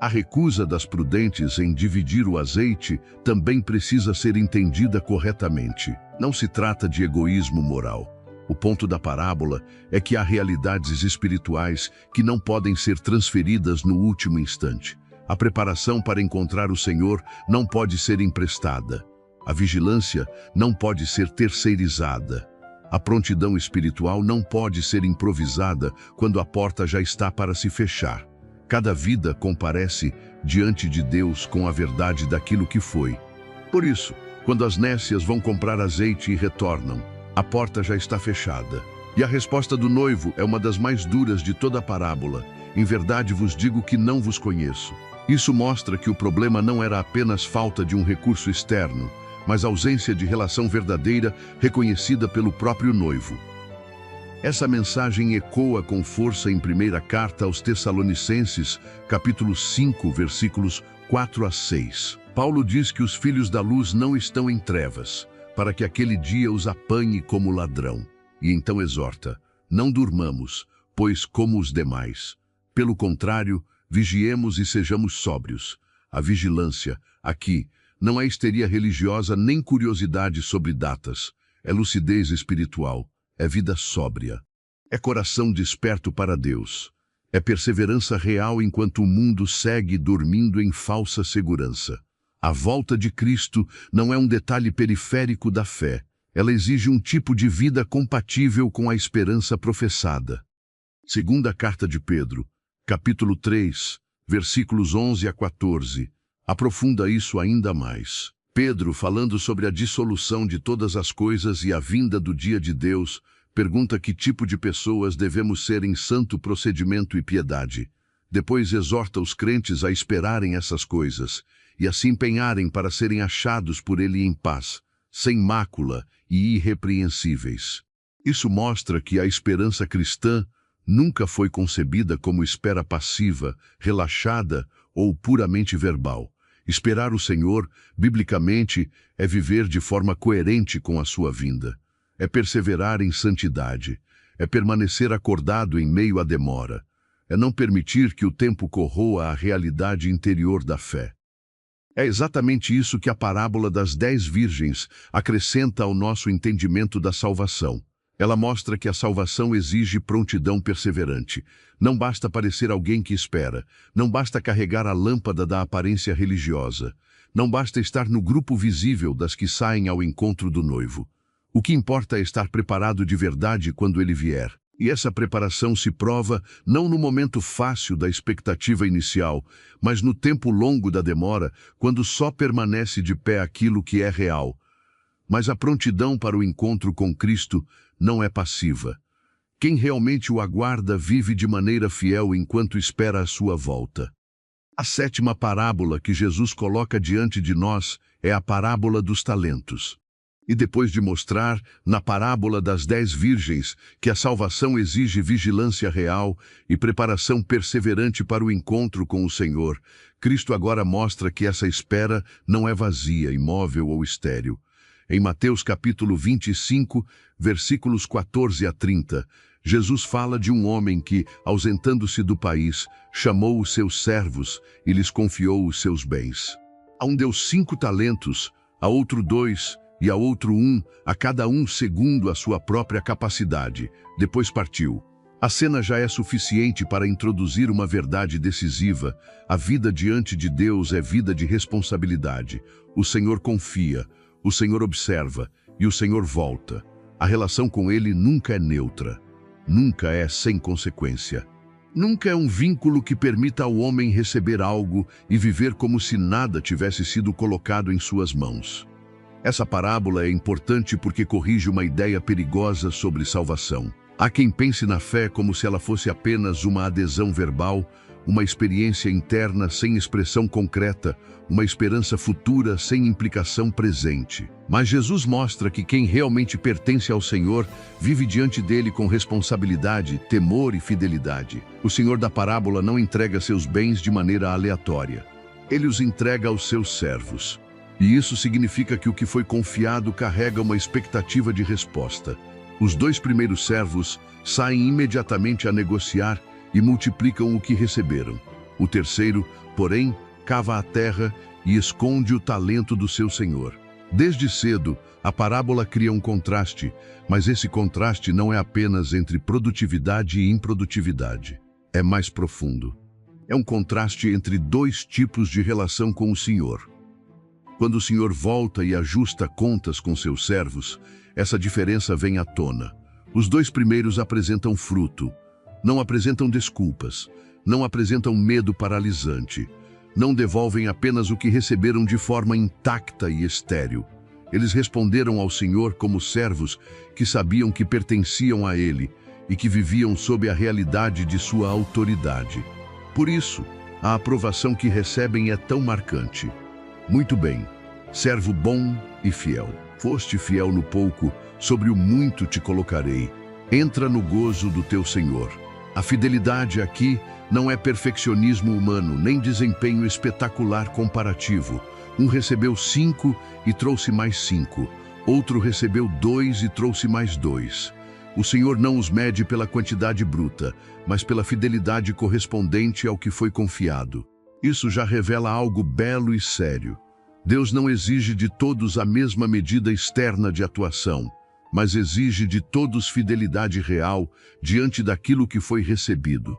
A recusa das prudentes em dividir o azeite também precisa ser entendida corretamente. Não se trata de egoísmo moral. O ponto da parábola é que há realidades espirituais que não podem ser transferidas no último instante. A preparação para encontrar o Senhor não pode ser emprestada. A vigilância não pode ser terceirizada. A prontidão espiritual não pode ser improvisada quando a porta já está para se fechar. Cada vida comparece diante de Deus com a verdade daquilo que foi. Por isso, quando as nécias vão comprar azeite e retornam, a porta já está fechada. E a resposta do noivo é uma das mais duras de toda a parábola: em verdade vos digo que não vos conheço. Isso mostra que o problema não era apenas falta de um recurso externo, mas ausência de relação verdadeira reconhecida pelo próprio noivo. Essa mensagem ecoa com força em 1ª carta aos Tessalonicenses, capítulo 5, versículos 4 a 6. Paulo diz que os filhos da luz não estão em trevas, para que aquele dia os apanhe como ladrão. E então exorta: não durmamos, pois como os demais. Pelo contrário, vigiemos e sejamos sóbrios. A vigilância, aqui, não é histeria religiosa nem curiosidade sobre datas. É lucidez espiritual. É vida sóbria. É coração desperto para Deus. É perseverança real enquanto o mundo segue dormindo em falsa segurança. A volta de Cristo não é um detalhe periférico da fé. Ela exige um tipo de vida compatível com a esperança professada. Segunda carta de Pedro, capítulo 3, versículos 11 a 14, aprofunda isso ainda mais. Pedro, falando sobre a dissolução de todas as coisas e a vinda do dia de Deus, pergunta que tipo de pessoas devemos ser em santo procedimento e piedade. Depois exorta os crentes a esperarem essas coisas e a se empenharem para serem achados por ele em paz, sem mácula e irrepreensíveis. Isso mostra que a esperança cristã nunca foi concebida como espera passiva, relaxada ou puramente verbal. Esperar o Senhor, biblicamente, é viver de forma coerente com a sua vinda. É perseverar em santidade. É permanecer acordado em meio à demora. É não permitir que o tempo corroa a realidade interior da fé. É exatamente isso que a parábola das 10 virgens acrescenta ao nosso entendimento da salvação. Ela mostra que a salvação exige prontidão perseverante. Não basta parecer alguém que espera. Não basta carregar a lâmpada da aparência religiosa. Não basta estar no grupo visível das que saem ao encontro do noivo. O que importa é estar preparado de verdade quando ele vier. E essa preparação se prova não no momento fácil da expectativa inicial, mas no tempo longo da demora, quando só permanece de pé aquilo que é real. Mas a prontidão para o encontro com Cristo não é passiva. Quem realmente o aguarda vive de maneira fiel enquanto espera a sua volta. A 7ª parábola que Jesus coloca diante de nós é a parábola dos talentos. E depois de mostrar, na parábola das 10 virgens, que a salvação exige vigilância real e preparação perseverante para o encontro com o Senhor, Cristo agora mostra que essa espera não é vazia, imóvel ou estéril. Em Mateus capítulo 25, versículos 14 a 30, Jesus fala de um homem que, ausentando-se do país, chamou os seus servos e lhes confiou os seus bens. A um deu 5 talentos, a outro 2 e a outro 1, a cada um segundo a sua própria capacidade. Depois partiu. A cena já é suficiente para introduzir uma verdade decisiva. A vida diante de Deus é vida de responsabilidade. O Senhor confia, o Senhor observa e o Senhor volta. A relação com Ele nunca é neutra, nunca é sem consequência. Nunca é um vínculo que permita ao homem receber algo e viver como se nada tivesse sido colocado em suas mãos. Essa parábola é importante porque corrige uma ideia perigosa sobre salvação. Há quem pense na fé como se ela fosse apenas uma adesão verbal, uma experiência interna sem expressão concreta, uma esperança futura sem implicação presente. Mas Jesus mostra que quem realmente pertence ao Senhor vive diante dele com responsabilidade, temor e fidelidade. O Senhor da parábola não entrega seus bens de maneira aleatória. Ele os entrega aos seus servos. E isso significa que o que foi confiado carrega uma expectativa de resposta. Os 2 primeiros servos saem imediatamente a negociar e multiplicam o que receberam. O terceiro, porém, cava a terra e esconde o talento do seu senhor. Desde cedo, a parábola cria um contraste, mas esse contraste não é apenas entre produtividade e improdutividade. É mais profundo. É um contraste entre 2 tipos de relação com o Senhor. Quando o Senhor volta e ajusta contas com seus servos, essa diferença vem à tona. Os 2 primeiros apresentam fruto, não apresentam desculpas, não apresentam medo paralisante, não devolvem apenas o que receberam de forma intacta e estéril. Eles responderam ao Senhor como servos que sabiam que pertenciam a Ele e que viviam sob a realidade de sua autoridade. Por isso, a aprovação que recebem é tão marcante. Muito bem, servo bom e fiel. Foste fiel no pouco, sobre o muito te colocarei. Entra no gozo do teu Senhor. A fidelidade aqui não é perfeccionismo humano, nem desempenho espetacular comparativo. Um recebeu 5 e trouxe mais 5. Outro recebeu 2 e trouxe mais 2. O Senhor não os mede pela quantidade bruta, mas pela fidelidade correspondente ao que foi confiado. Isso já revela algo belo e sério. Deus não exige de todos a mesma medida externa de atuação, mas exige de todos fidelidade real diante daquilo que foi recebido.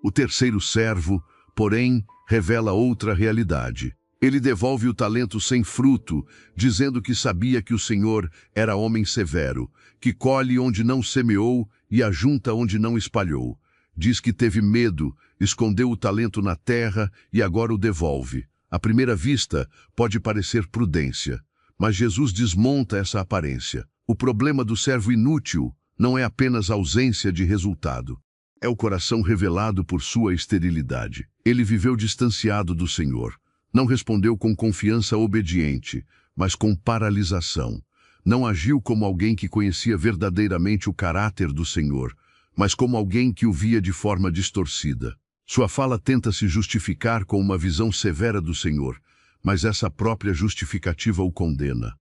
O terceiro servo, porém, revela outra realidade. Ele devolve o talento sem fruto, dizendo que sabia que o Senhor era homem severo, que colhe onde não semeou e ajunta onde não espalhou. Diz que teve medo, escondeu o talento na terra e agora o devolve. À primeira vista, pode parecer prudência, mas Jesus desmonta essa aparência. O problema do servo inútil não é apenas ausência de resultado. É o coração revelado por sua esterilidade. Ele viveu distanciado do Senhor. Não respondeu com confiança obediente, mas com paralisação. Não agiu como alguém que conhecia verdadeiramente o caráter do Senhor, mas como alguém que o via de forma distorcida. Sua fala tenta se justificar com uma visão severa do Senhor, mas essa própria justificativa o condena.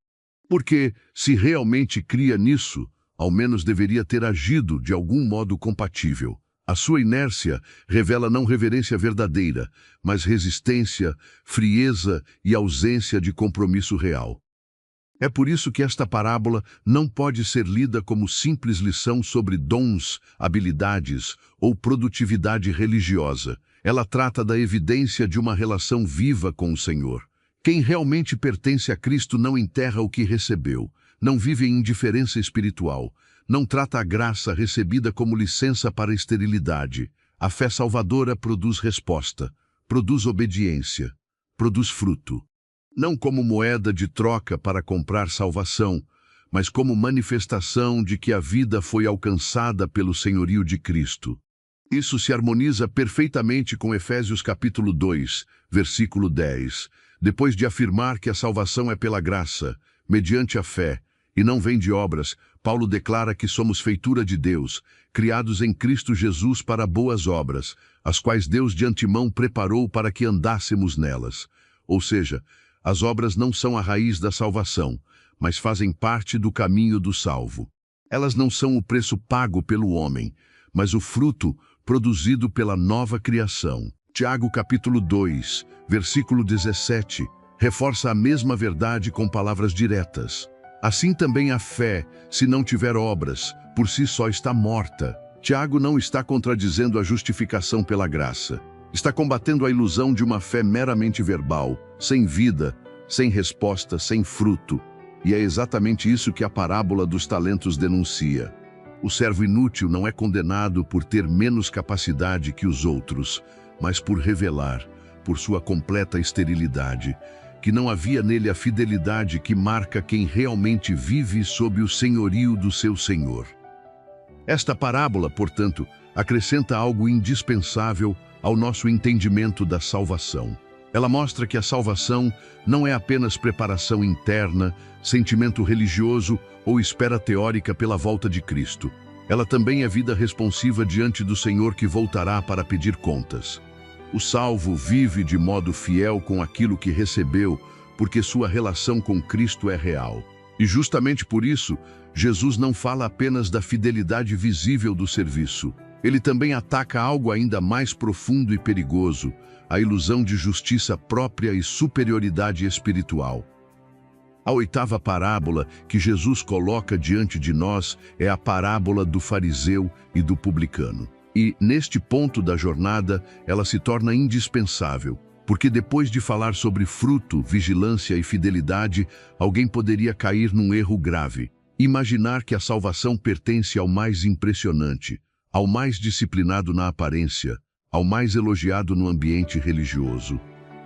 Porque, se realmente cria nisso, ao menos deveria ter agido de algum modo compatível. A sua inércia revela não reverência verdadeira, mas resistência, frieza e ausência de compromisso real. É por isso que esta parábola não pode ser lida como simples lição sobre dons, habilidades ou produtividade religiosa. Ela trata da evidência de uma relação viva com o Senhor. Quem realmente pertence a Cristo não enterra o que recebeu, não vive em indiferença espiritual, não trata a graça recebida como licença para a esterilidade. A fé salvadora produz resposta, produz obediência, produz fruto. Não como moeda de troca para comprar salvação, mas como manifestação de que a vida foi alcançada pelo senhorio de Cristo. Isso se harmoniza perfeitamente com Efésios capítulo 2, versículo 10. Depois de afirmar que a salvação é pela graça, mediante a fé, e não vem de obras, Paulo declara que somos feitura de Deus, criados em Cristo Jesus para boas obras, as quais Deus de antemão preparou para que andássemos nelas. Ou seja, as obras não são a raiz da salvação, mas fazem parte do caminho do salvo. Elas não são o preço pago pelo homem, mas o fruto produzido pela nova criação. Tiago capítulo 2, versículo 17, reforça a mesma verdade com palavras diretas. Assim também a fé, se não tiver obras, por si só está morta. Tiago não está contradizendo a justificação pela graça. Está combatendo a ilusão de uma fé meramente verbal, sem vida, sem resposta, sem fruto. E é exatamente isso que a parábola dos talentos denuncia. O servo inútil não é condenado por ter menos capacidade que os outros, mas por revelar, por sua completa esterilidade, que não havia nele a fidelidade que marca quem realmente vive sob o senhorio do seu Senhor. Esta parábola, portanto, acrescenta algo indispensável ao nosso entendimento da salvação. Ela mostra que a salvação não é apenas preparação interna, sentimento religioso ou espera teórica pela volta de Cristo. Ela também é vida responsiva diante do Senhor que voltará para pedir contas. O salvo vive de modo fiel com aquilo que recebeu, porque sua relação com Cristo é real. E justamente por isso, Jesus não fala apenas da fidelidade visível do serviço. Ele também ataca algo ainda mais profundo e perigoso, a ilusão de justiça própria e superioridade espiritual. A oitava parábola que Jesus coloca diante de nós é a parábola do fariseu e do publicano. E, neste ponto da jornada, ela se torna indispensável, porque depois de falar sobre fruto, vigilância e fidelidade, alguém poderia cair num erro grave. Imaginar que a salvação pertence ao mais impressionante, ao mais disciplinado na aparência, ao mais elogiado no ambiente religioso.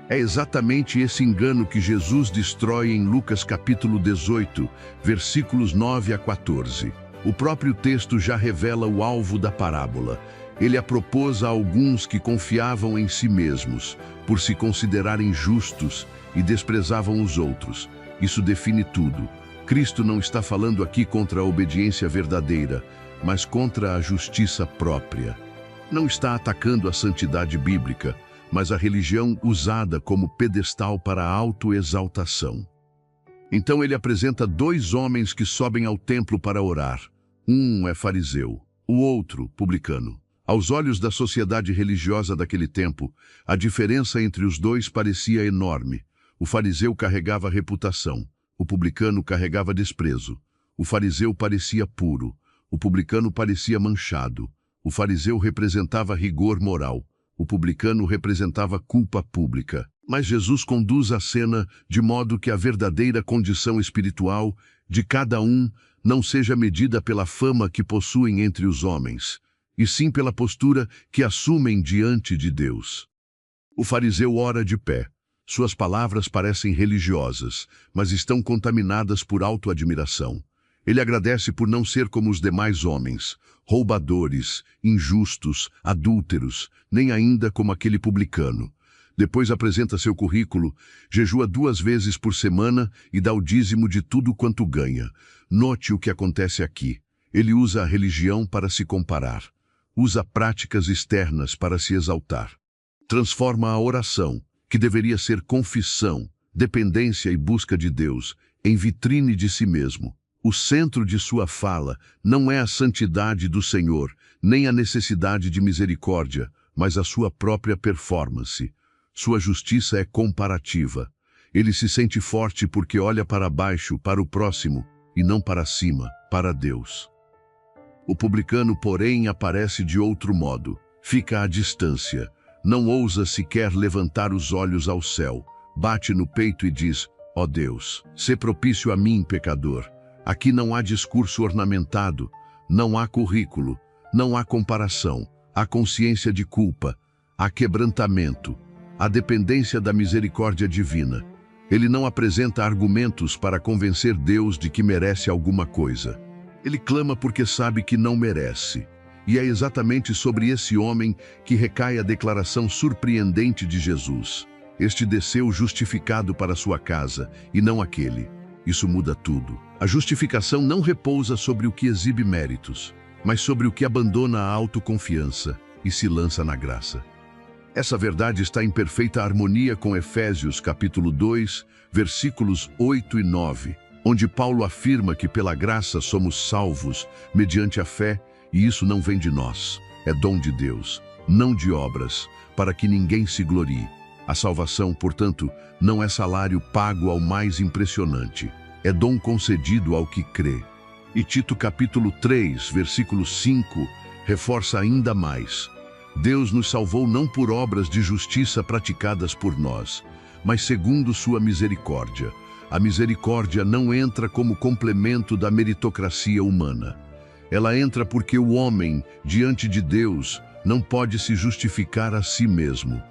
É exatamente esse engano que Jesus destrói em Lucas capítulo 18, versículos 9 a 14. O próprio texto já revela o alvo da parábola. Ele a propôs a alguns que confiavam em si mesmos, por se considerarem justos e desprezavam os outros. Isso define tudo. Cristo não está falando aqui contra a obediência verdadeira, mas contra a justiça própria. Não está atacando a santidade bíblica, mas a religião usada como pedestal para a autoexaltação. Então ele apresenta dois homens que sobem ao templo para orar. Um é fariseu, o outro publicano. Aos olhos da sociedade religiosa daquele tempo, a diferença entre os dois parecia enorme. O fariseu carregava reputação, o publicano carregava desprezo. O fariseu parecia puro, o publicano parecia manchado. O fariseu representava rigor moral, o publicano representava culpa pública. Mas Jesus conduz a cena de modo que a verdadeira condição espiritual de cada um não seja medida pela fama que possuem entre os homens, e sim pela postura que assumem diante de Deus. O fariseu ora de pé. Suas palavras parecem religiosas, mas estão contaminadas por autoadmiração. Ele agradece por não ser como os demais homens, roubadores, injustos, adúlteros, nem ainda como aquele publicano. Depois apresenta seu currículo, jejua 2 vezes por semana e dá o dízimo de tudo quanto ganha. Note o que acontece aqui. Ele usa a religião para se comparar. Usa práticas externas para se exaltar. Transforma a oração, que deveria ser confissão, dependência e busca de Deus, em vitrine de si mesmo. O centro de sua fala não é a santidade do Senhor, nem a necessidade de misericórdia, mas a sua própria performance. Sua justiça é comparativa. Ele se sente forte porque olha para baixo, para o próximo, e não para cima, para Deus. O publicano, porém, aparece de outro modo. Fica à distância. Não ousa sequer levantar os olhos ao céu. Bate no peito e diz: ó Deus, sê propício a mim, pecador. Aqui não há discurso ornamentado, não há currículo, não há comparação, há consciência de culpa, há quebrantamento, há dependência da misericórdia divina. Ele não apresenta argumentos para convencer Deus de que merece alguma coisa. Ele clama porque sabe que não merece. E é exatamente sobre esse homem que recai a declaração surpreendente de Jesus. Este desceu justificado para sua casa, e não aquele. Isso muda tudo. A justificação não repousa sobre o que exibe méritos, mas sobre o que abandona a autoconfiança e se lança na graça. Essa verdade está em perfeita harmonia com Efésios capítulo 2, versículos 8 e 9, onde Paulo afirma que pela graça somos salvos mediante a fé, e isso não vem de nós, é dom de Deus, não de obras, para que ninguém se glorie. A salvação, portanto, não é salário pago ao mais impressionante, é dom concedido ao que crê. E Tito capítulo 3, versículo 5, reforça ainda mais. Deus nos salvou não por obras de justiça praticadas por nós, mas segundo sua misericórdia. A misericórdia não entra como complemento da meritocracia humana. Ela entra porque o homem, diante de Deus, não pode se justificar a si mesmo.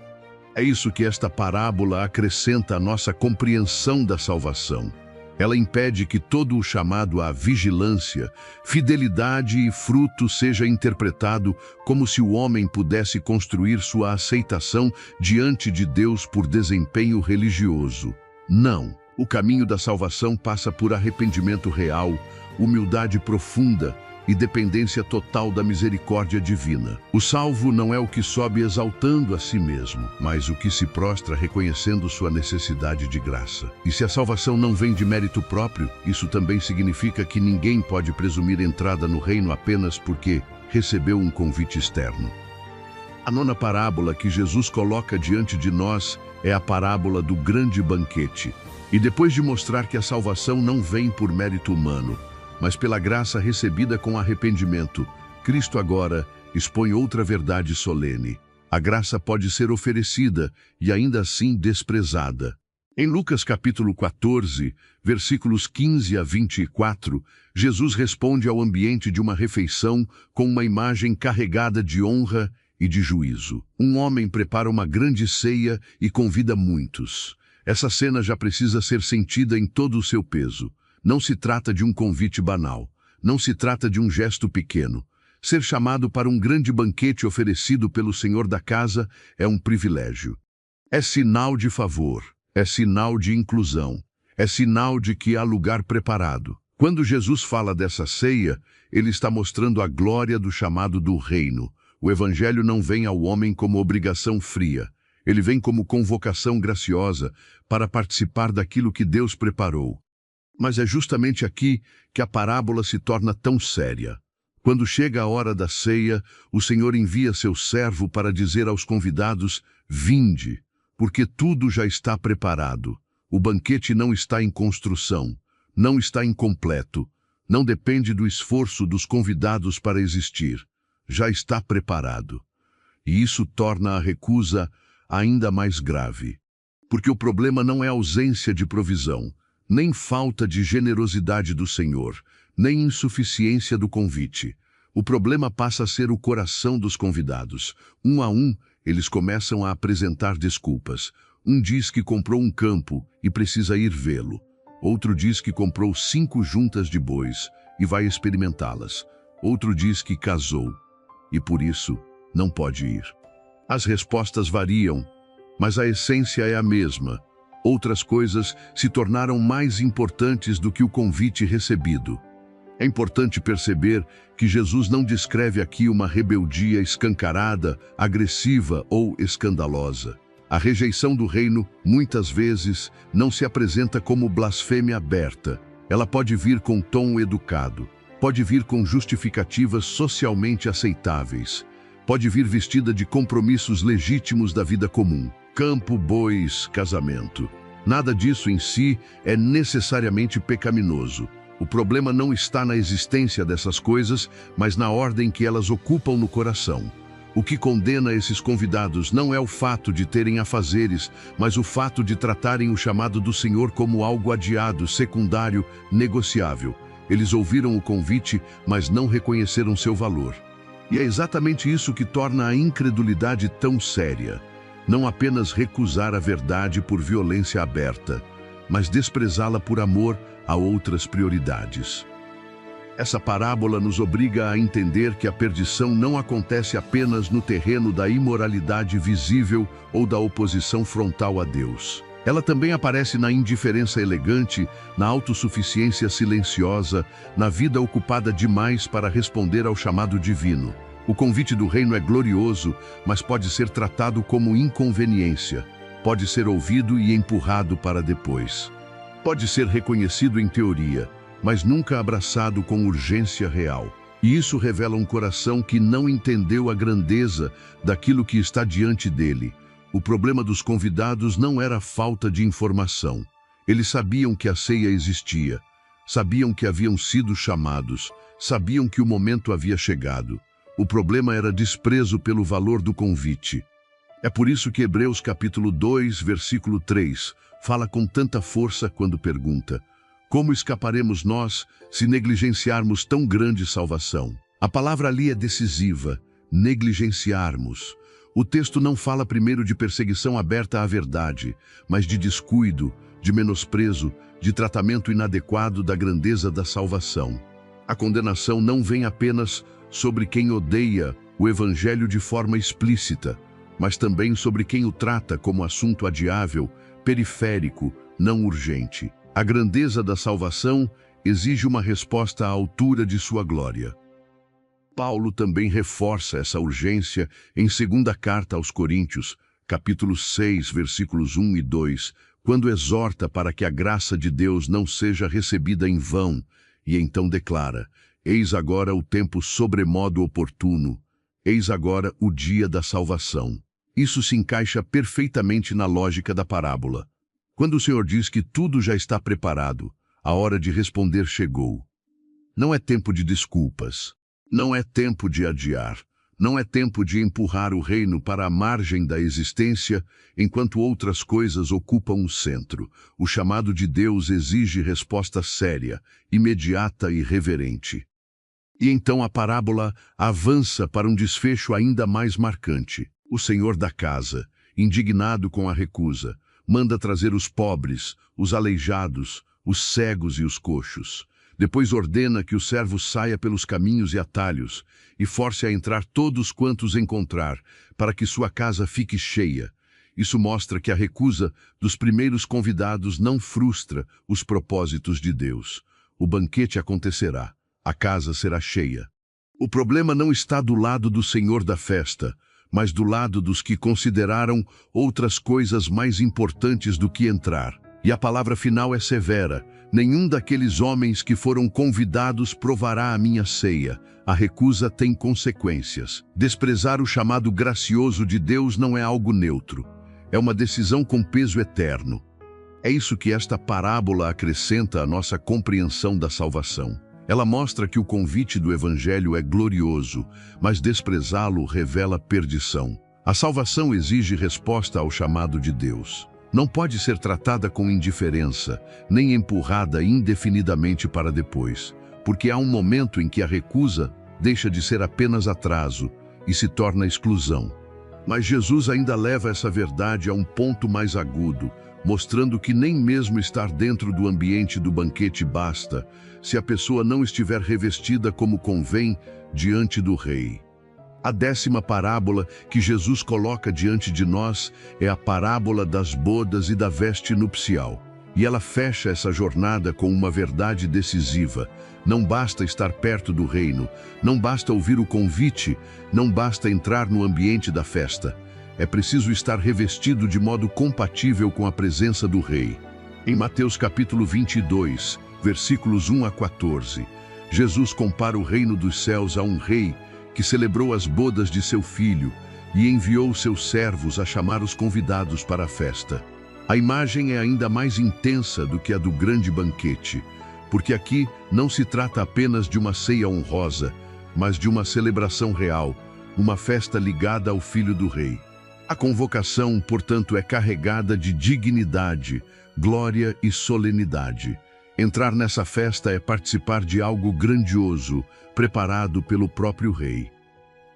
É isso que esta parábola acrescenta à nossa compreensão da salvação. Ela impede que todo o chamado à vigilância, fidelidade e fruto seja interpretado como se o homem pudesse construir sua aceitação diante de Deus por desempenho religioso. Não. O caminho da salvação passa por arrependimento real, humildade profunda e dependência total da misericórdia divina. O salvo não é o que sobe exaltando a si mesmo, mas o que se prostra reconhecendo sua necessidade de graça. E se a salvação não vem de mérito próprio, isso também significa que ninguém pode presumir entrada no reino apenas porque recebeu um convite externo. A nona parábola que Jesus coloca diante de nós é a parábola do grande banquete. E depois de mostrar que a salvação não vem por mérito humano, mas pela graça recebida com arrependimento, Cristo agora expõe outra verdade solene. A graça pode ser oferecida e ainda assim desprezada. Em Lucas capítulo 14, versículos 15 a 24, Jesus responde ao ambiente de uma refeição com uma imagem carregada de honra e de juízo. Um homem prepara uma grande ceia e convida muitos. Essa cena já precisa ser sentida em todo o seu peso. Não se trata de um convite banal. Não se trata de um gesto pequeno. Ser chamado para um grande banquete oferecido pelo Senhor da casa é um privilégio. É sinal de favor. É sinal de inclusão. É sinal de que há lugar preparado. Quando Jesus fala dessa ceia, ele está mostrando a glória do chamado do reino. O evangelho não vem ao homem como obrigação fria. Ele vem como convocação graciosa para participar daquilo que Deus preparou. Mas é justamente aqui que a parábola se torna tão séria. Quando chega a hora da ceia, o Senhor envia seu servo para dizer aos convidados: vinde, porque tudo já está preparado. O banquete não está em construção, não está incompleto, não depende do esforço dos convidados para existir. Já está preparado. E isso torna a recusa ainda mais grave. Porque o problema não é a ausência de provisão, nem falta de generosidade do Senhor, nem insuficiência do convite. O problema passa a ser o coração dos convidados. Um a um, eles começam a apresentar desculpas. Um diz que comprou um campo e precisa ir vê-lo. Outro diz que comprou 5 juntas de bois e vai experimentá-las. Outro diz que casou e por isso não pode ir. As respostas variam, mas a essência é a mesma. Outras coisas se tornaram mais importantes do que o convite recebido. É importante perceber que Jesus não descreve aqui uma rebeldia escancarada, agressiva ou escandalosa. A rejeição do reino, muitas vezes, não se apresenta como blasfêmia aberta. Ela pode vir com tom educado, pode vir com justificativas socialmente aceitáveis, pode vir vestida de compromissos legítimos da vida comum. Campo, bois, casamento. Nada disso em si é necessariamente pecaminoso. O problema não está na existência dessas coisas, mas na ordem que elas ocupam no coração. O que condena esses convidados não é o fato de terem afazeres, mas o fato de tratarem o chamado do Senhor como algo adiado, secundário, negociável. Eles ouviram o convite, mas não reconheceram seu valor. E é exatamente isso que torna a incredulidade tão séria. Não apenas recusar a verdade por violência aberta, mas desprezá-la por amor a outras prioridades. Essa parábola nos obriga a entender que a perdição não acontece apenas no terreno da imoralidade visível ou da oposição frontal a Deus. Ela também aparece na indiferença elegante, na autossuficiência silenciosa, na vida ocupada demais para responder ao chamado divino. O convite do reino é glorioso, mas pode ser tratado como inconveniência. Pode ser ouvido e empurrado para depois. Pode ser reconhecido em teoria, mas nunca abraçado com urgência real. E isso revela um coração que não entendeu a grandeza daquilo que está diante dele. O problema dos convidados não era a falta de informação. Eles sabiam que a ceia existia, sabiam que haviam sido chamados, sabiam que o momento havia chegado. O problema era desprezo pelo valor do convite. É por isso que Hebreus capítulo 2, versículo 3, fala com tanta força quando pergunta: como escaparemos nós se negligenciarmos tão grande salvação? A palavra ali é decisiva, negligenciarmos. O texto não fala primeiro de perseguição aberta à verdade, mas de descuido, de menosprezo, de tratamento inadequado da grandeza da salvação. A condenação não vem apenas sobre quem odeia o Evangelho de forma explícita, mas também sobre quem o trata como assunto adiável, periférico, não urgente. A grandeza da salvação exige uma resposta à altura de sua glória. Paulo também reforça essa urgência em segunda carta aos Coríntios, capítulo 6, versículos 1 e 2, quando exorta para que a graça de Deus não seja recebida em vão, e então declara: eis agora o tempo sobremodo oportuno, eis agora o dia da salvação. Isso se encaixa perfeitamente na lógica da parábola. Quando o Senhor diz que tudo já está preparado, a hora de responder chegou. Não é tempo de desculpas, não é tempo de adiar, não é tempo de empurrar o reino para a margem da existência enquanto outras coisas ocupam o centro. O chamado de Deus exige resposta séria, imediata e reverente. E então a parábola avança para um desfecho ainda mais marcante. O senhor da casa, indignado com a recusa, manda trazer os pobres, os aleijados, os cegos e os coxos. Depois ordena que o servo saia pelos caminhos e atalhos e force a entrar todos quantos encontrar, para que sua casa fique cheia. Isso mostra que a recusa dos primeiros convidados não frustra os propósitos de Deus. O banquete acontecerá, a casa será cheia. O problema não está do lado do senhor da festa, mas do lado dos que consideraram outras coisas mais importantes do que entrar. E a palavra final é severa: nenhum daqueles homens que foram convidados provará a minha ceia. A recusa tem consequências. Desprezar o chamado gracioso de Deus não é algo neutro. É uma decisão com peso eterno. É isso que esta parábola acrescenta à nossa compreensão da salvação. Ela mostra que o convite do Evangelho é glorioso, mas desprezá-lo revela perdição. A salvação exige resposta ao chamado de Deus. Não pode ser tratada com indiferença, nem empurrada indefinidamente para depois, porque há um momento em que a recusa deixa de ser apenas atraso e se torna exclusão. Mas Jesus ainda leva essa verdade a um ponto mais agudo, mostrando que nem mesmo estar dentro do ambiente do banquete basta, se a pessoa não estiver revestida como convém diante do rei. A 10ª parábola que Jesus coloca diante de nós é a parábola das bodas e da veste nupcial. E ela fecha essa jornada com uma verdade decisiva. Não basta estar perto do reino, não basta ouvir o convite, não basta entrar no ambiente da festa. É preciso estar revestido de modo compatível com a presença do rei. Em Mateus capítulo 22, versículos 1 a 14, Jesus compara o reino dos céus a um rei que celebrou as bodas de seu filho e enviou seus servos a chamar os convidados para a festa. A imagem é ainda mais intensa do que a do grande banquete, porque aqui não se trata apenas de uma ceia honrosa, mas de uma celebração real, uma festa ligada ao Filho do Rei. A convocação, portanto, é carregada de dignidade, glória e solenidade. Entrar nessa festa é participar de algo grandioso, preparado pelo próprio Rei.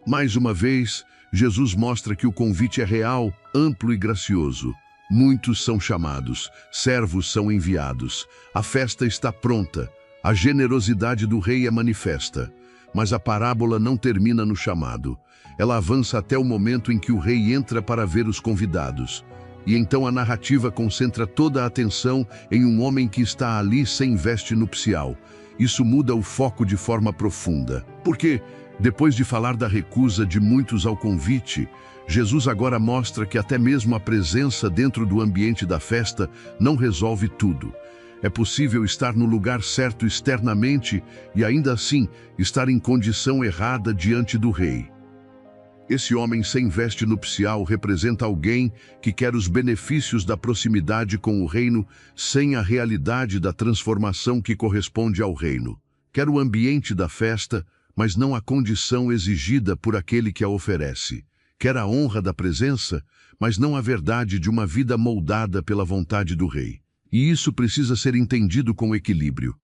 Mais uma vez, Jesus mostra que o convite é real, amplo e gracioso. Muitos são chamados, servos são enviados. A festa está pronta, a generosidade do rei é manifesta. Mas a parábola não termina no chamado. Ela avança até o momento em que o rei entra para ver os convidados. E então a narrativa concentra toda a atenção em um homem que está ali sem veste nupcial. Isso muda o foco de forma profunda. Porque, depois de falar da recusa de muitos ao convite, Jesus agora mostra que até mesmo a presença dentro do ambiente da festa não resolve tudo. É possível estar no lugar certo externamente e ainda assim estar em condição errada diante do rei. Esse homem sem veste nupcial representa alguém que quer os benefícios da proximidade com o reino sem a realidade da transformação que corresponde ao reino. Quer o ambiente da festa, mas não a condição exigida por aquele que a oferece. Quer a honra da presença, mas não a verdade de uma vida moldada pela vontade do rei. E isso precisa ser entendido com equilíbrio.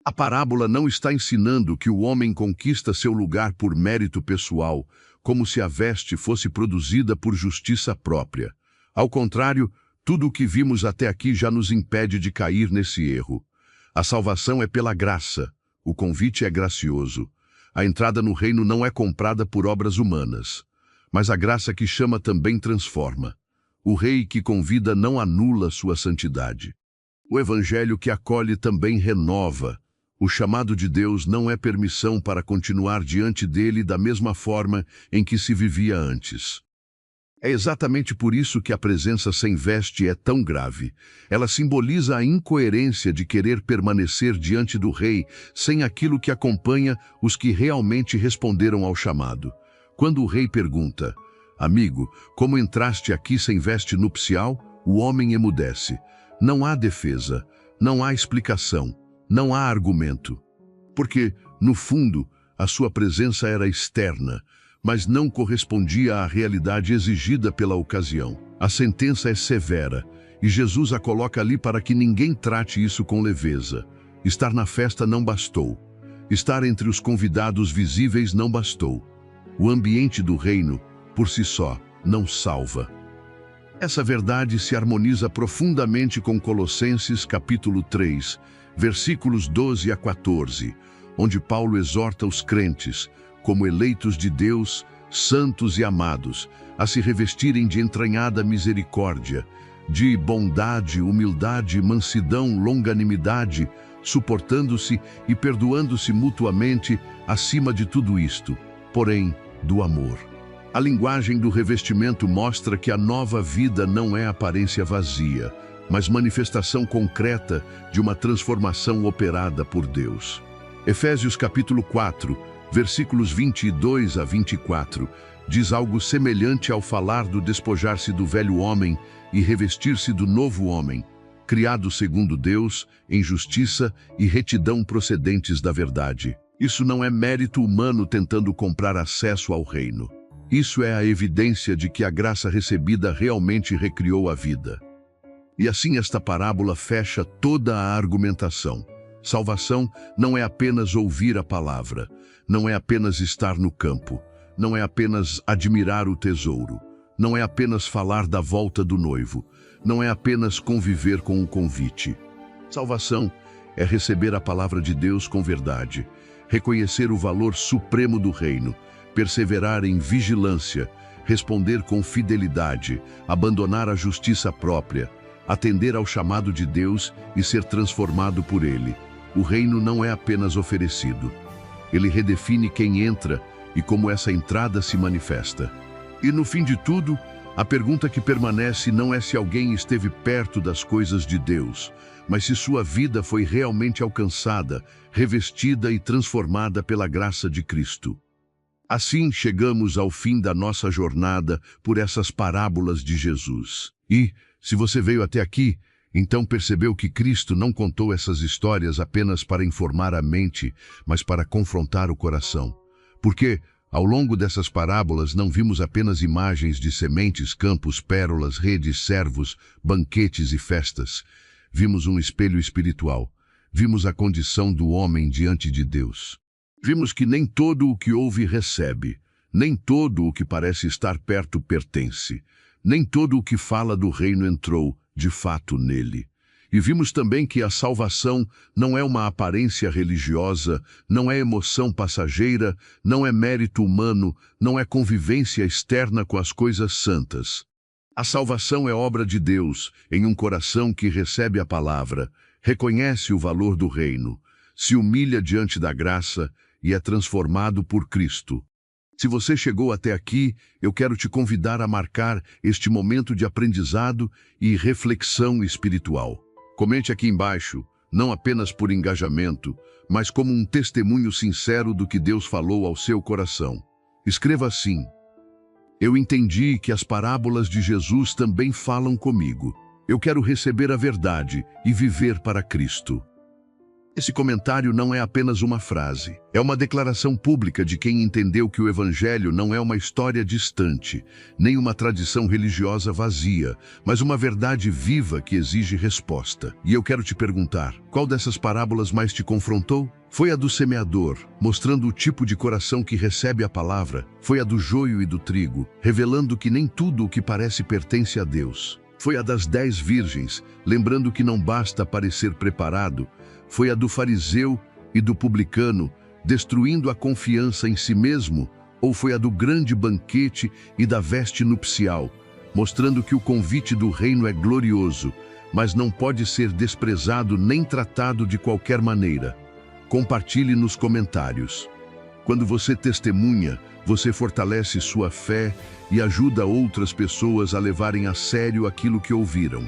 A parábola não está ensinando que o homem conquista seu lugar por mérito pessoal, como se a veste fosse produzida por justiça própria. Ao contrário, tudo o que vimos até aqui já nos impede de cair nesse erro. A salvação é pela graça, o convite é gracioso. A entrada no reino não é comprada por obras humanas. Mas a graça que chama também transforma. O rei que convida não anula sua santidade. O evangelho que acolhe também renova. O chamado de Deus não é permissão para continuar diante dele da mesma forma em que se vivia antes. É exatamente por isso que a presença sem veste é tão grave. Ela simboliza a incoerência de querer permanecer diante do rei sem aquilo que acompanha os que realmente responderam ao chamado. Quando o rei pergunta, amigo, como entraste aqui sem veste nupcial? O homem emudece. Não há defesa, não há explicação, não há argumento. Porque, no fundo, a sua presença era externa, mas não correspondia à realidade exigida pela ocasião. A sentença é severa, e Jesus a coloca ali para que ninguém trate isso com leveza. Estar na festa não bastou. Estar entre os convidados visíveis não bastou. O ambiente do reino, por si só, não salva. Essa verdade se harmoniza profundamente com Colossenses capítulo 3, versículos 12 a 14, onde Paulo exorta os crentes, como eleitos de Deus, santos e amados, a se revestirem de entranhada misericórdia, de bondade, humildade, mansidão, longanimidade, suportando-se e perdoando-se mutuamente acima de tudo isto, porém, do amor. A linguagem do revestimento mostra que a nova vida não é aparência vazia, mas manifestação concreta de uma transformação operada por Deus. Efésios capítulo 4, versículos 22 a 24, diz algo semelhante ao falar do despojar-se do velho homem e revestir-se do novo homem, criado segundo Deus, em justiça e retidão procedentes da verdade. Isso não é mérito humano tentando comprar acesso ao reino. Isso é a evidência de que a graça recebida realmente recriou a vida. E assim esta parábola fecha toda a argumentação. Salvação não é apenas ouvir a palavra, não é apenas estar no campo, não é apenas admirar o tesouro, não é apenas falar da volta do noivo, não é apenas conviver com o convite. Salvação é receber a palavra de Deus com verdade, reconhecer o valor supremo do reino, perseverar em vigilância, responder com fidelidade, abandonar a justiça própria, atender ao chamado de Deus e ser transformado por Ele. O reino não é apenas oferecido. Ele redefine quem entra e como essa entrada se manifesta. E no fim de tudo, a pergunta que permanece não é se alguém esteve perto das coisas de Deus, mas se sua vida foi realmente alcançada, revestida e transformada pela graça de Cristo. Assim chegamos ao fim da nossa jornada por essas parábolas de Jesus. E, se você veio até aqui, então percebeu que Cristo não contou essas histórias apenas para informar a mente, mas para confrontar o coração. Porque, ao longo dessas parábolas, não vimos apenas imagens de sementes, campos, pérolas, redes, servos, banquetes e festas. Vimos um espelho espiritual. Vimos a condição do homem diante de Deus. Vimos que nem todo o que ouve recebe, nem todo o que parece estar perto pertence, nem todo o que fala do reino entrou, de fato, nele. E vimos também que a salvação não é uma aparência religiosa, não é emoção passageira, não é mérito humano, não é convivência externa com as coisas santas. A salvação é obra de Deus em um coração que recebe a palavra, reconhece o valor do reino, se humilha diante da graça e é transformado por Cristo. Se você chegou até aqui, eu quero te convidar a marcar este momento de aprendizado e reflexão espiritual. Comente aqui embaixo, não apenas por engajamento, mas como um testemunho sincero do que Deus falou ao seu coração. Escreva assim: eu entendi que as parábolas de Jesus também falam comigo. Eu quero receber a verdade e viver para Cristo. Esse comentário não é apenas uma frase, é uma declaração pública de quem entendeu que o Evangelho não é uma história distante, nem uma tradição religiosa vazia, mas uma verdade viva que exige resposta. E eu quero te perguntar, qual dessas parábolas mais te confrontou? Foi a do semeador, mostrando o tipo de coração que recebe a palavra? Foi a do joio e do trigo, revelando que nem tudo o que parece pertence a Deus? Foi a das 10 virgens, lembrando que não basta parecer preparado? Foi a do fariseu e do publicano, destruindo a confiança em si mesmo? Ou foi a do grande banquete e da veste nupcial, mostrando que o convite do reino é glorioso, mas não pode ser desprezado nem tratado de qualquer maneira? Compartilhe nos comentários. Quando você testemunha, você fortalece sua fé e ajuda outras pessoas a levarem a sério aquilo que ouviram.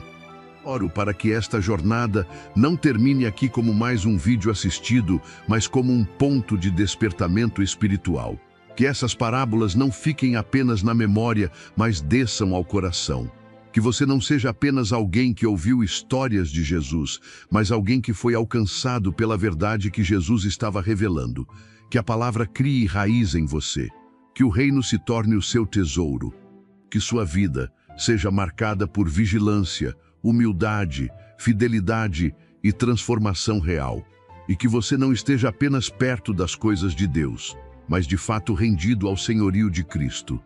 Oro para que esta jornada não termine aqui como mais um vídeo assistido, mas como um ponto de despertamento espiritual. Que essas parábolas não fiquem apenas na memória, mas desçam ao coração. Que você não seja apenas alguém que ouviu histórias de Jesus, mas alguém que foi alcançado pela verdade que Jesus estava revelando. Que a palavra crie raiz em você. Que o reino se torne o seu tesouro. Que sua vida seja marcada por vigilância, humildade, fidelidade e transformação real. E que você não esteja apenas perto das coisas de Deus, mas de fato rendido ao senhorio de Cristo.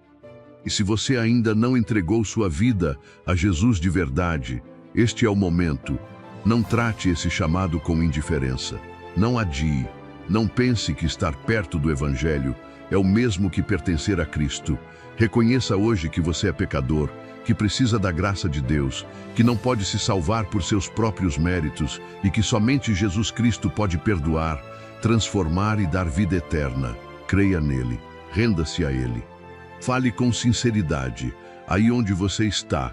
E se você ainda não entregou sua vida a Jesus de verdade, este é o momento. Não trate esse chamado com indiferença. Não adie. Não pense que estar perto do Evangelho é o mesmo que pertencer a Cristo. Reconheça hoje que você é pecador, que precisa da graça de Deus, que não pode se salvar por seus próprios méritos e que somente Jesus Cristo pode perdoar, transformar e dar vida eterna. Creia nele, renda-se a ele. Fale com sinceridade, aí onde você está.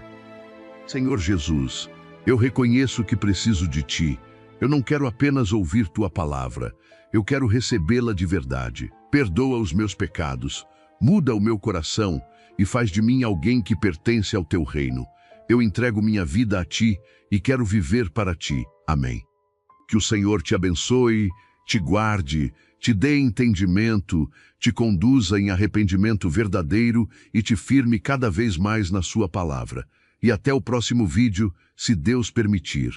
Senhor Jesus, eu reconheço que preciso de Ti. Eu não quero apenas ouvir Tua palavra, eu quero recebê-la de verdade. Perdoa os meus pecados, muda o meu coração e faz de mim alguém que pertence ao Teu reino. Eu entrego minha vida a Ti e quero viver para Ti. Amém. Que o Senhor te abençoe, te guarde, te dê entendimento, te conduza em arrependimento verdadeiro e te firme cada vez mais na sua palavra. E até o próximo vídeo, se Deus permitir.